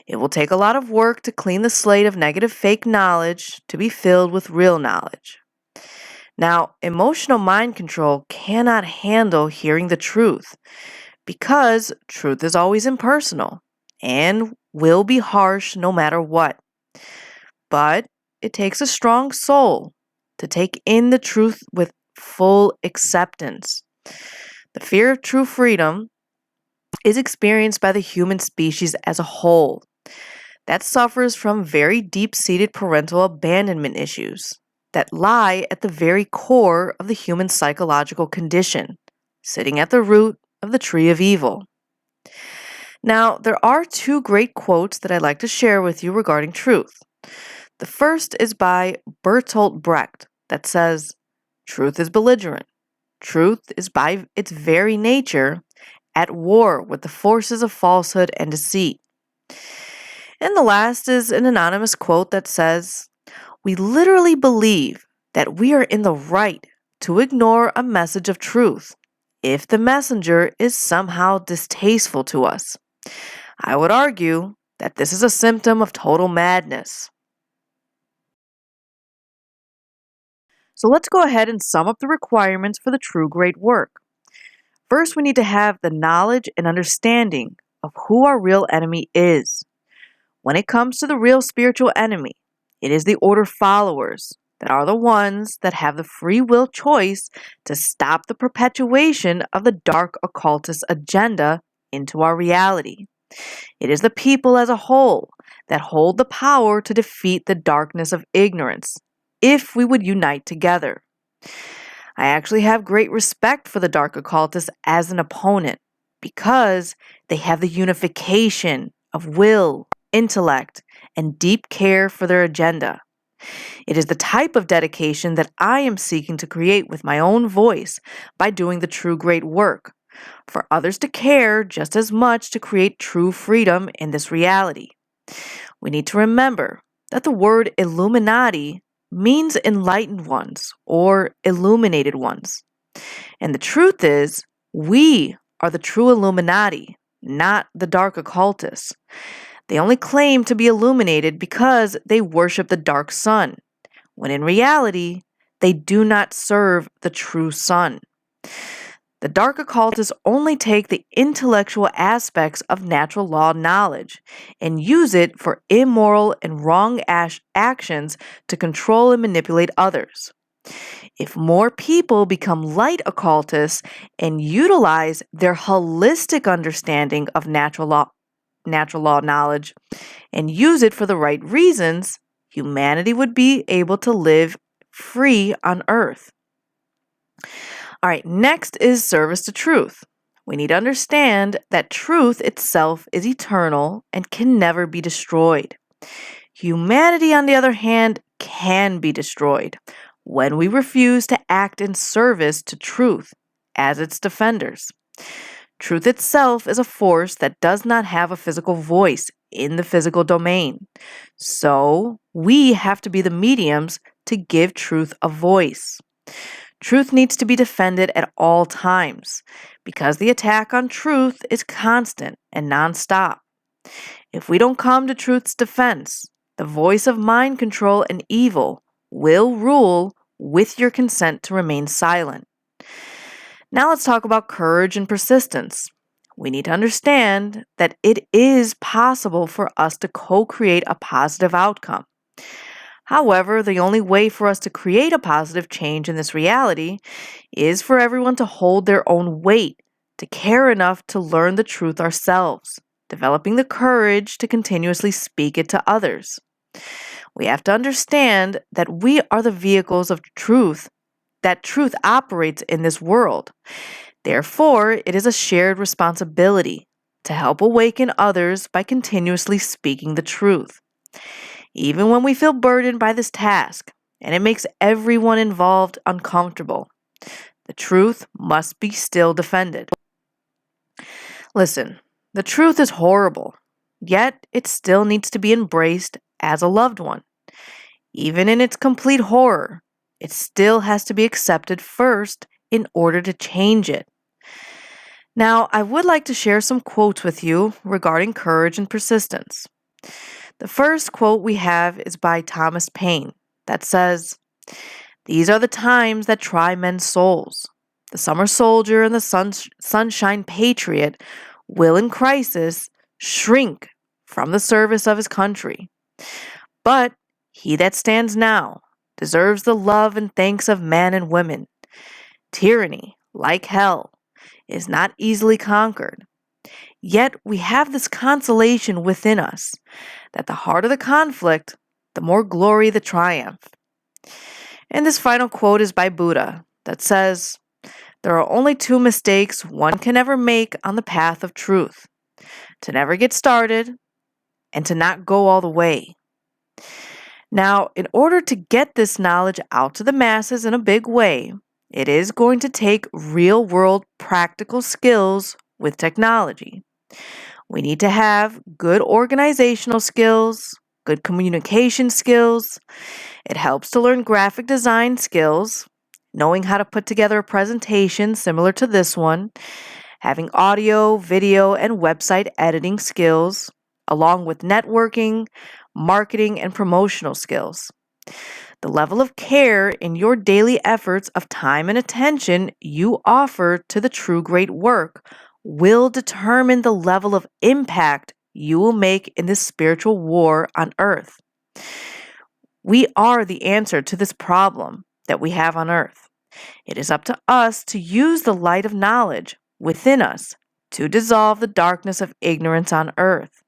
It will take a lot of work to clean the slate of negative fake knowledge to be filled with real knowledge. Now, emotional mind control cannot handle hearing the truth because truth is always impersonal and will be harsh no matter what. But it takes a strong soul to take in the truth with full acceptance. The fear of true freedom is experienced by the human species as a whole that suffers from very deep-seated parental abandonment issues that lie at the very core of the human psychological condition, sitting at the root of the tree of evil. Now, there are two great quotes that I'd like to share with you regarding truth. The first is by Bertolt Brecht that says, "Truth is belligerent. Truth is by its very nature at war with the forces of falsehood and deceit." And the last is an anonymous quote that says, "We literally believe that we are in the right to ignore a message of truth if the messenger is somehow distasteful to us. I would argue that this is a symptom of total madness." So let's go ahead and sum up the requirements for the true great work. First, we need to have the knowledge and understanding of who our real enemy is. When it comes to the real spiritual enemy, it is the order followers that are the ones that have the free will choice to stop the perpetuation of the dark occultist agenda into our reality. It is the people as a whole that hold the power to defeat the darkness of ignorance if we would unite together. I actually have great respect for the dark occultists as an opponent because they have the unification of will, intellect, and deep care for their agenda. It is the type of dedication that I am seeking to create with my own voice by doing the true great work, for others to care just as much to create true freedom in this reality. We need to remember that the word Illuminati means enlightened ones or illuminated ones. And the truth is, we are the true Illuminati, not the dark occultists. They only claim to be illuminated because they worship the dark sun, when in reality, they do not serve the true sun. The dark occultists only take the intellectual aspects of natural law knowledge and use it for immoral and wrong actions to control and manipulate others. If more people become light occultists and utilize their holistic understanding of natural law knowledge and use it for the right reasons, humanity would be able to live free on earth. All right, next is service to truth. We need to understand that truth itself is eternal and can never be destroyed. Humanity, on the other hand, can be destroyed when we refuse to act in service to truth as its defenders. Truth itself is a force that does not have a physical voice in the physical domain. So we have to be the mediums to give truth a voice. Truth needs to be defended at all times because the attack on truth is constant and nonstop. If we don't come to truth's defense, the voice of mind control and evil will rule with your consent to remain silent. Now let's talk about courage and persistence. We need to understand that it is possible for us to co-create a positive outcome. However, the only way for us to create a positive change in this reality is for everyone to hold their own weight, to care enough to learn the truth ourselves, developing the courage to continuously speak it to others. We have to understand that we are the vehicles of truth, that truth operates in this world. Therefore, it is a shared responsibility to help awaken others by continuously speaking the truth. even when we feel burdened by this task, and it makes everyone involved uncomfortable. The truth must be still defended. Listen, the truth is horrible, yet it still needs to be embraced as a loved one. Even in its complete horror, it still has to be accepted first in order to change it. Now, I would like to share some quotes with you regarding courage and persistence. The first quote we have is by Thomas Paine that says, "These are the times that try men's souls. The summer soldier and the sunshine patriot will in crisis shrink from the service of his country. But he that stands now deserves the love and thanks of men and women. Tyranny, like hell, is not easily conquered. Yet we have this consolation within us, that the harder the conflict, the more glory the triumph." And this final quote is by Buddha that says, "There are only two mistakes one can ever make on the path of truth: to never get started and to not go all the way." Now, in order to get this knowledge out to the masses in a big way, it is going to take real-world practical skills with technology. We need to have good organizational skills, good communication skills. It helps to learn graphic design skills, knowing how to put together a presentation similar to this one, having audio, video, and website editing skills, along with networking, marketing, and promotional skills. The level of care in your daily efforts of time and attention you offer to the true great work will determine the level of impact you will make in this spiritual war on earth. We are the answer to this problem that we have on earth. It is up to us to use the light of knowledge within us to dissolve the darkness of ignorance on earth.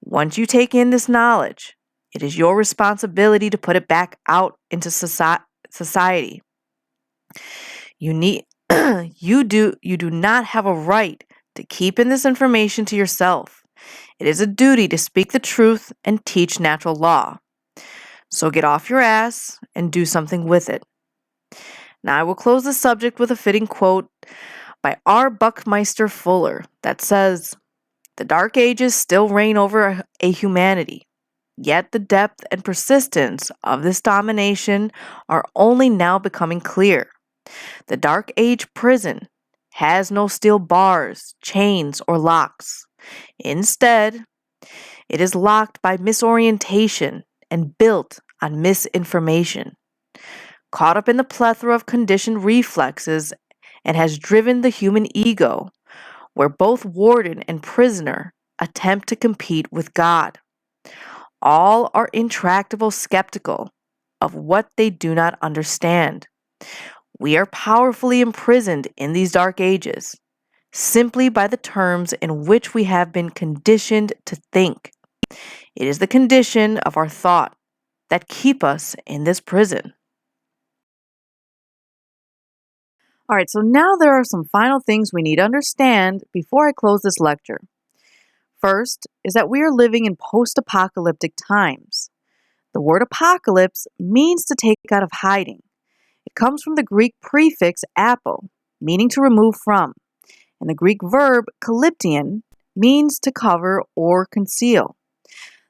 Once you take in this knowledge, it is your responsibility to put it back out into society. You do not have a right to keep in this information to yourself. It is a duty to speak the truth and teach natural law. So get off your ass and do something with it. Now I will close the subject with a fitting quote by R. Buckminster Fuller that says, "The Dark Ages still reign over a humanity, yet the depth and persistence of this domination are only now becoming clear. The Dark Age prison has no steel bars, chains, or locks. Instead, it is locked by misorientation and built on misinformation, caught up in the plethora of conditioned reflexes, and has driven the human ego, where both warden and prisoner attempt to compete with God. All are intractable skeptical of what they do not understand. We are powerfully imprisoned in these dark ages, simply by the terms in which we have been conditioned to think. It is the condition of our thought that keep us in this prison." All right, so now there are some final things we need to understand before I close this lecture. First is that we are living in post-apocalyptic times. The word apocalypse means to take out of hiding. It comes from the Greek prefix apo, meaning to remove from, and the Greek verb kalyptein means to cover or conceal.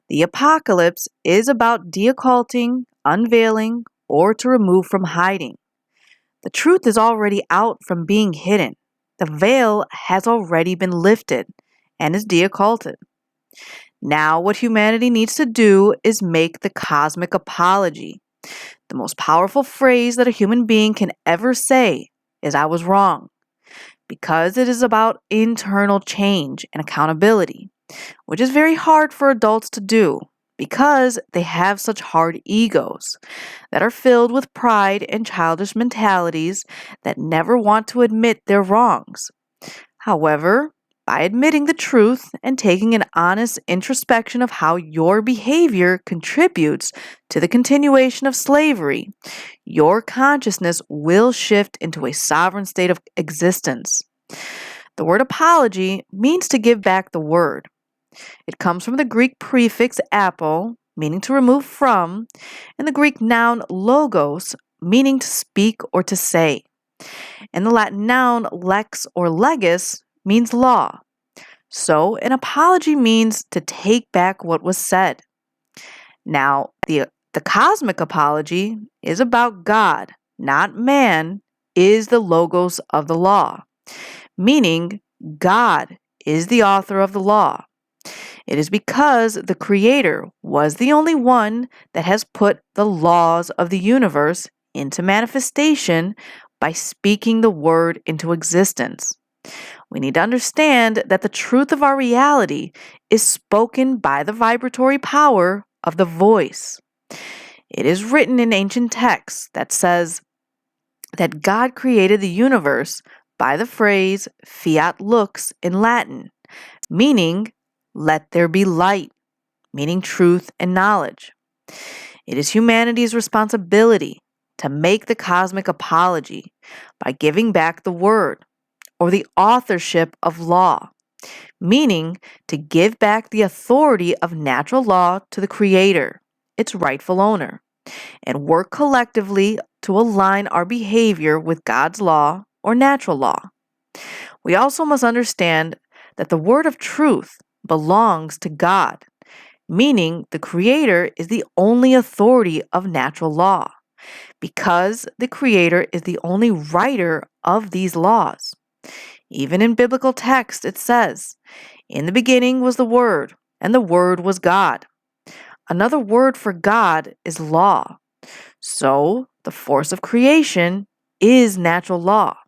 The apocalypse is about deocculting, unveiling, or to remove from hiding. The truth is already out from being hidden. The veil has already been lifted and is deocculted. Now what humanity needs to do is make the cosmic apology. The most powerful phrase that a human being can ever say is "I was wrong," because it is about internal change and accountability, which is very hard for adults to do because they have such hard egos that are filled with pride and childish mentalities that never want to admit their wrongs. However, by admitting the truth and taking an honest introspection of how your behavior contributes to the continuation of slavery, your consciousness will shift into a sovereign state of existence. The word apology means to give back the word. It comes from the Greek prefix apo, meaning to remove from, and the Greek noun logos, meaning to speak or to say. And the Latin noun lex or legis means law. So an apology means to take back what was said. Now, the cosmic apology is about God, not man, is the logos of the law, meaning God is the author of the law. It is because the Creator was the only one that has put the laws of the universe into manifestation by speaking the word into existence. We need to understand that the truth of our reality is spoken by the vibratory power of the voice. It is written in ancient texts that says that God created the universe by the phrase fiat lux in Latin, meaning let there be light, meaning truth and knowledge. It is humanity's responsibility to make the cosmic apology by giving back the word or the authorship of law, meaning to give back the authority of natural law to the Creator, its rightful owner, and work collectively to align our behavior with God's law or natural law. We also must understand that the word of truth belongs to God, meaning the Creator is the only authority of natural law, because the Creator is the only writer of these laws. Even in biblical text, it says, "In the beginning was the Word, and the Word was God." Another word for God is law. So, the force of creation is natural law.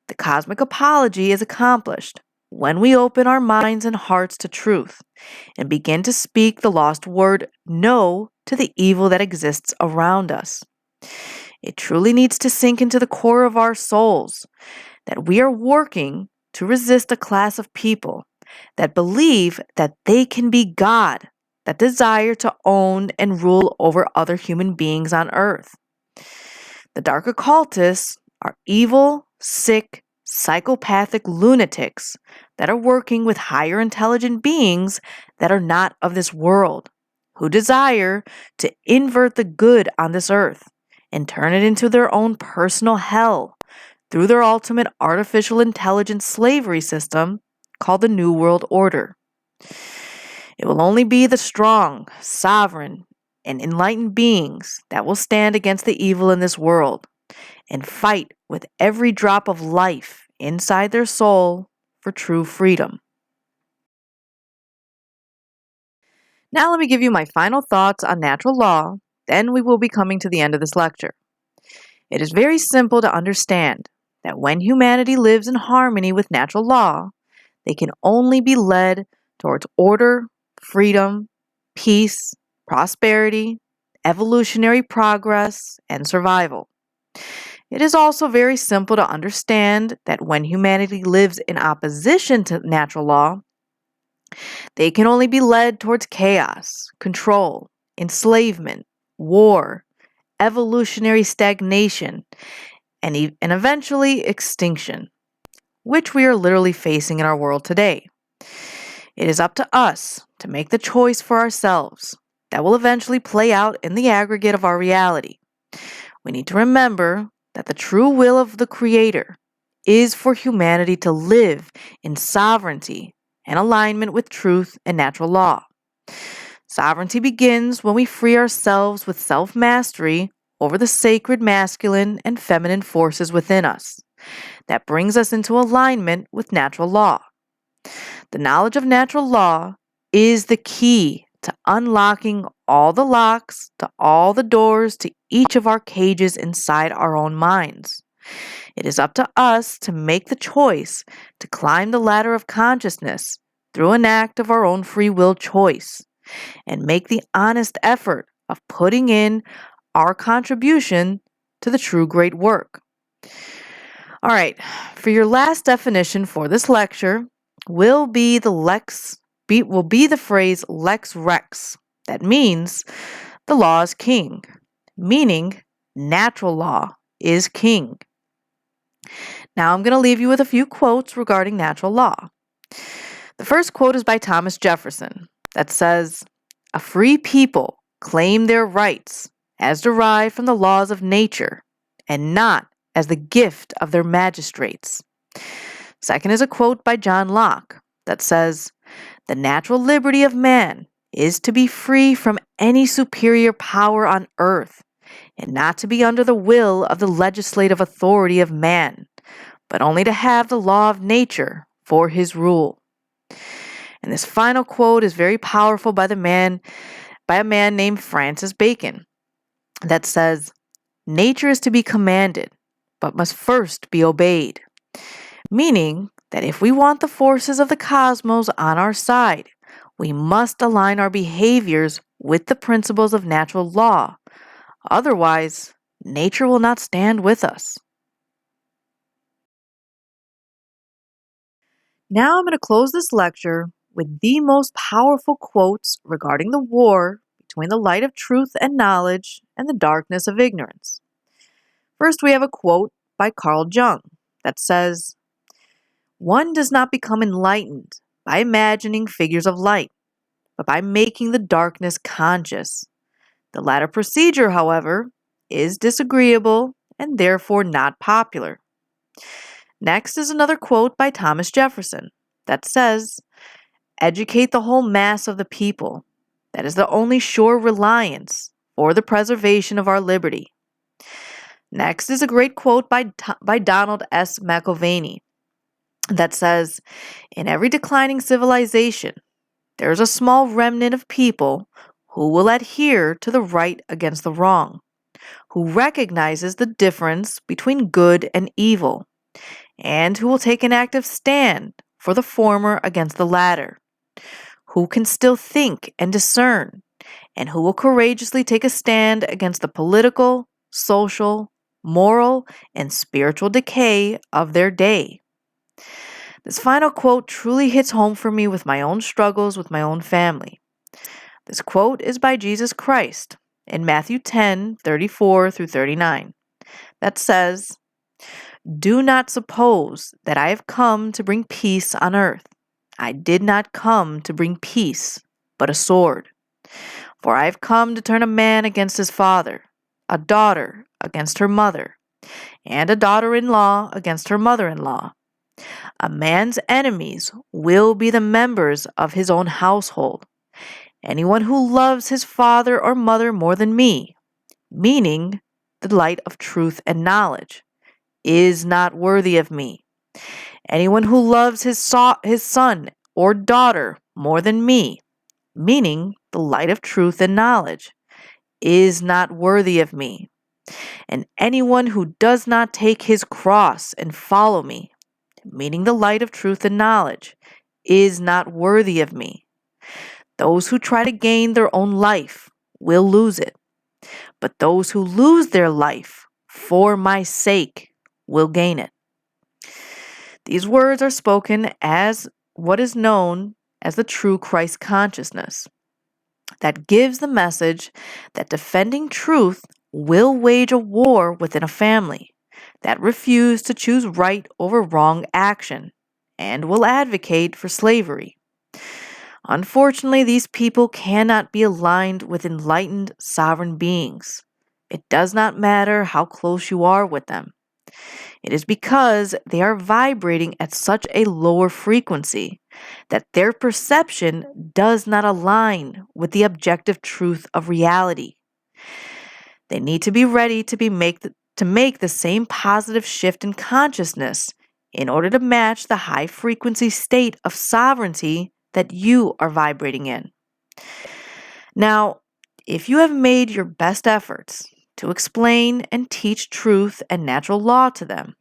The cosmic apology is accomplished when we open our minds and hearts to truth and begin to speak the lost word no to the evil that exists around us. It truly needs to sink into the core of our souls that we are working to resist a class of people that believe that they can be God, that desire to own and rule over other human beings on earth. The dark occultists are evil, sick, psychopathic lunatics that are working with higher intelligent beings that are not of this world, who desire to invert the good on this earth and turn it into their own personal hell through their ultimate artificial intelligence slavery system called the New World Order. It will only be the strong, sovereign, and enlightened beings that will stand against the evil in this world and fight with every drop of life inside their soul for true freedom. Now let me give you my final thoughts on natural law, then we will be coming to the end of this lecture. It is very simple to understand that when humanity lives in harmony with natural law, they can only be led towards order, freedom, peace, prosperity, evolutionary progress, and survival. It is also very simple to understand that when humanity lives in opposition to natural law, they can only be led towards chaos, control, enslavement, war, evolutionary stagnation, and eventually extinction, which we are literally facing in our world today. It is up to us to make the choice for ourselves that will eventually play out in the aggregate of our reality. We need to remember that the true will of the Creator is for humanity to live in sovereignty and alignment with truth and natural law. Sovereignty begins when we free ourselves with self-mastery over the sacred masculine and feminine forces within us. That brings us into alignment with natural law. The knowledge of natural law is the key to unlocking all the locks, to all the doors, to each of our cages inside our own minds. It is up to us to make the choice to climb the ladder of consciousness through an act of our own free will choice and make the honest effort of putting in our contribution to the true great work. All right, for your last definition for this lecture will be the phrase lex rex. That means the law is king, meaning natural law is king. Now I'm going to leave you with a few quotes regarding natural law. The first quote is by Thomas Jefferson that says, A free people claim their rights as derived from the laws of nature and not as the gift of their magistrates. Second is a quote by John Locke that says, "The natural liberty of man is to be free from any superior power on earth and not to be under the will of the legislative authority of man, but only to have the law of nature for his rule." And this final quote is very powerful by a man named Francis Bacon that says, "Nature is to be commanded, but must first be obeyed." Meaning that if we want the forces of the cosmos on our side, we must align our behaviors with the principles of natural law. Otherwise, nature will not stand with us. Now I'm going to close this lecture with the most powerful quotes regarding the war between the light of truth and knowledge and the darkness of ignorance. First, we have a quote by Carl Jung that says, "One does not become enlightened by imagining figures of light, but by making the darkness conscious. The latter procedure, however, is disagreeable and therefore not popular." Next is another quote by Thomas Jefferson that says, "Educate the whole mass of the people. That is the only sure reliance for the preservation of our liberty." Next is a great quote by Donald S. McIlvaney that says, "In every declining civilization, there is a small remnant of people who will adhere to the right against the wrong, who recognizes the difference between good and evil, and who will take an active stand for the former against the latter, who can still think and discern, and who will courageously take a stand against the political, social, moral, and spiritual decay of their day." This final quote truly hits home for me with my own struggles with my own family. This quote is by Jesus Christ in Matthew 10:34 through 39 that says, "Do not suppose that I have come to bring peace on earth. I did not come to bring peace, but a sword. For I have come to turn a man against his father, a daughter against her mother, and a daughter-in-law against her mother-in-law. A man's enemies will be the members of his own household. Anyone who loves his father or mother more than me," meaning the light of truth and knowledge, "is not worthy of me. Anyone who loves his son or daughter more than me," meaning the light of truth and knowledge, "is not worthy of me. And anyone who does not take his cross and follow me," meaning the light of truth and knowledge, "is not worthy of me. Those who try to gain their own life will lose it, but those who lose their life for my sake will gain it." These words are spoken as what is known as the true Christ consciousness, that gives the message that defending truth will wage a war within a family that refuse to choose right over wrong action and will advocate for slavery. Unfortunately, these people cannot be aligned with enlightened sovereign beings. It does not matter how close you are with them. It is because they are vibrating at such a lower frequency that their perception does not align with the objective truth of reality. They need to be ready to make the same positive shift in consciousness in order to match the high frequency state of sovereignty that you are vibrating in. Now, if you have made your best efforts to explain and teach truth and natural law to them,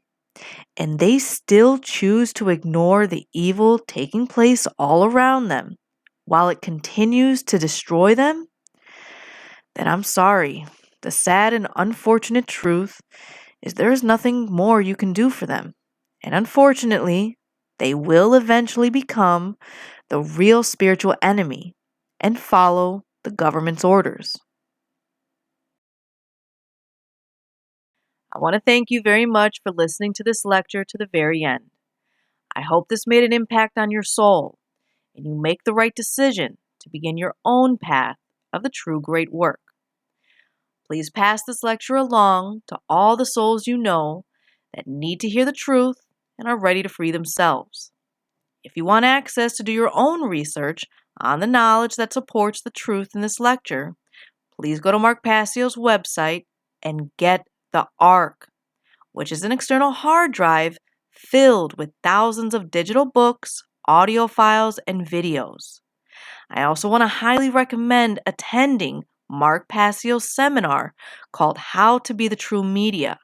and they still choose to ignore the evil taking place all around them while it continues to destroy them, then I'm sorry. The sad and unfortunate truth is there is nothing more you can do for them. And unfortunately, they will eventually become the real spiritual enemy and follow the government's orders. I want to thank you very much for listening to this lecture to the very end. I hope this made an impact on your soul and you make the right decision to begin your own path of the true great work. Please pass this lecture along to all the souls you know that need to hear the truth and are ready to free themselves. If you want access to do your own research on the knowledge that supports the truth in this lecture, please go to Mark Passio's website and get the ARC, which is an external hard drive filled with thousands of digital books, audio files, and videos. I also want to highly recommend attending Mark Passio's seminar called How to Be the True Media,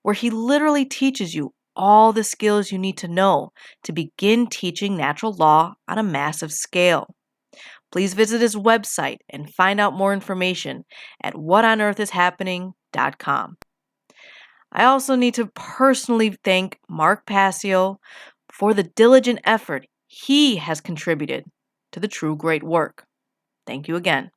where he literally teaches you all the skills you need to know to begin teaching natural law on a massive scale. Please visit his website and find out more information at whatonearthishappening.com. I also need to personally thank Mark Passio for the diligent effort he has contributed to the true great work. Thank you again.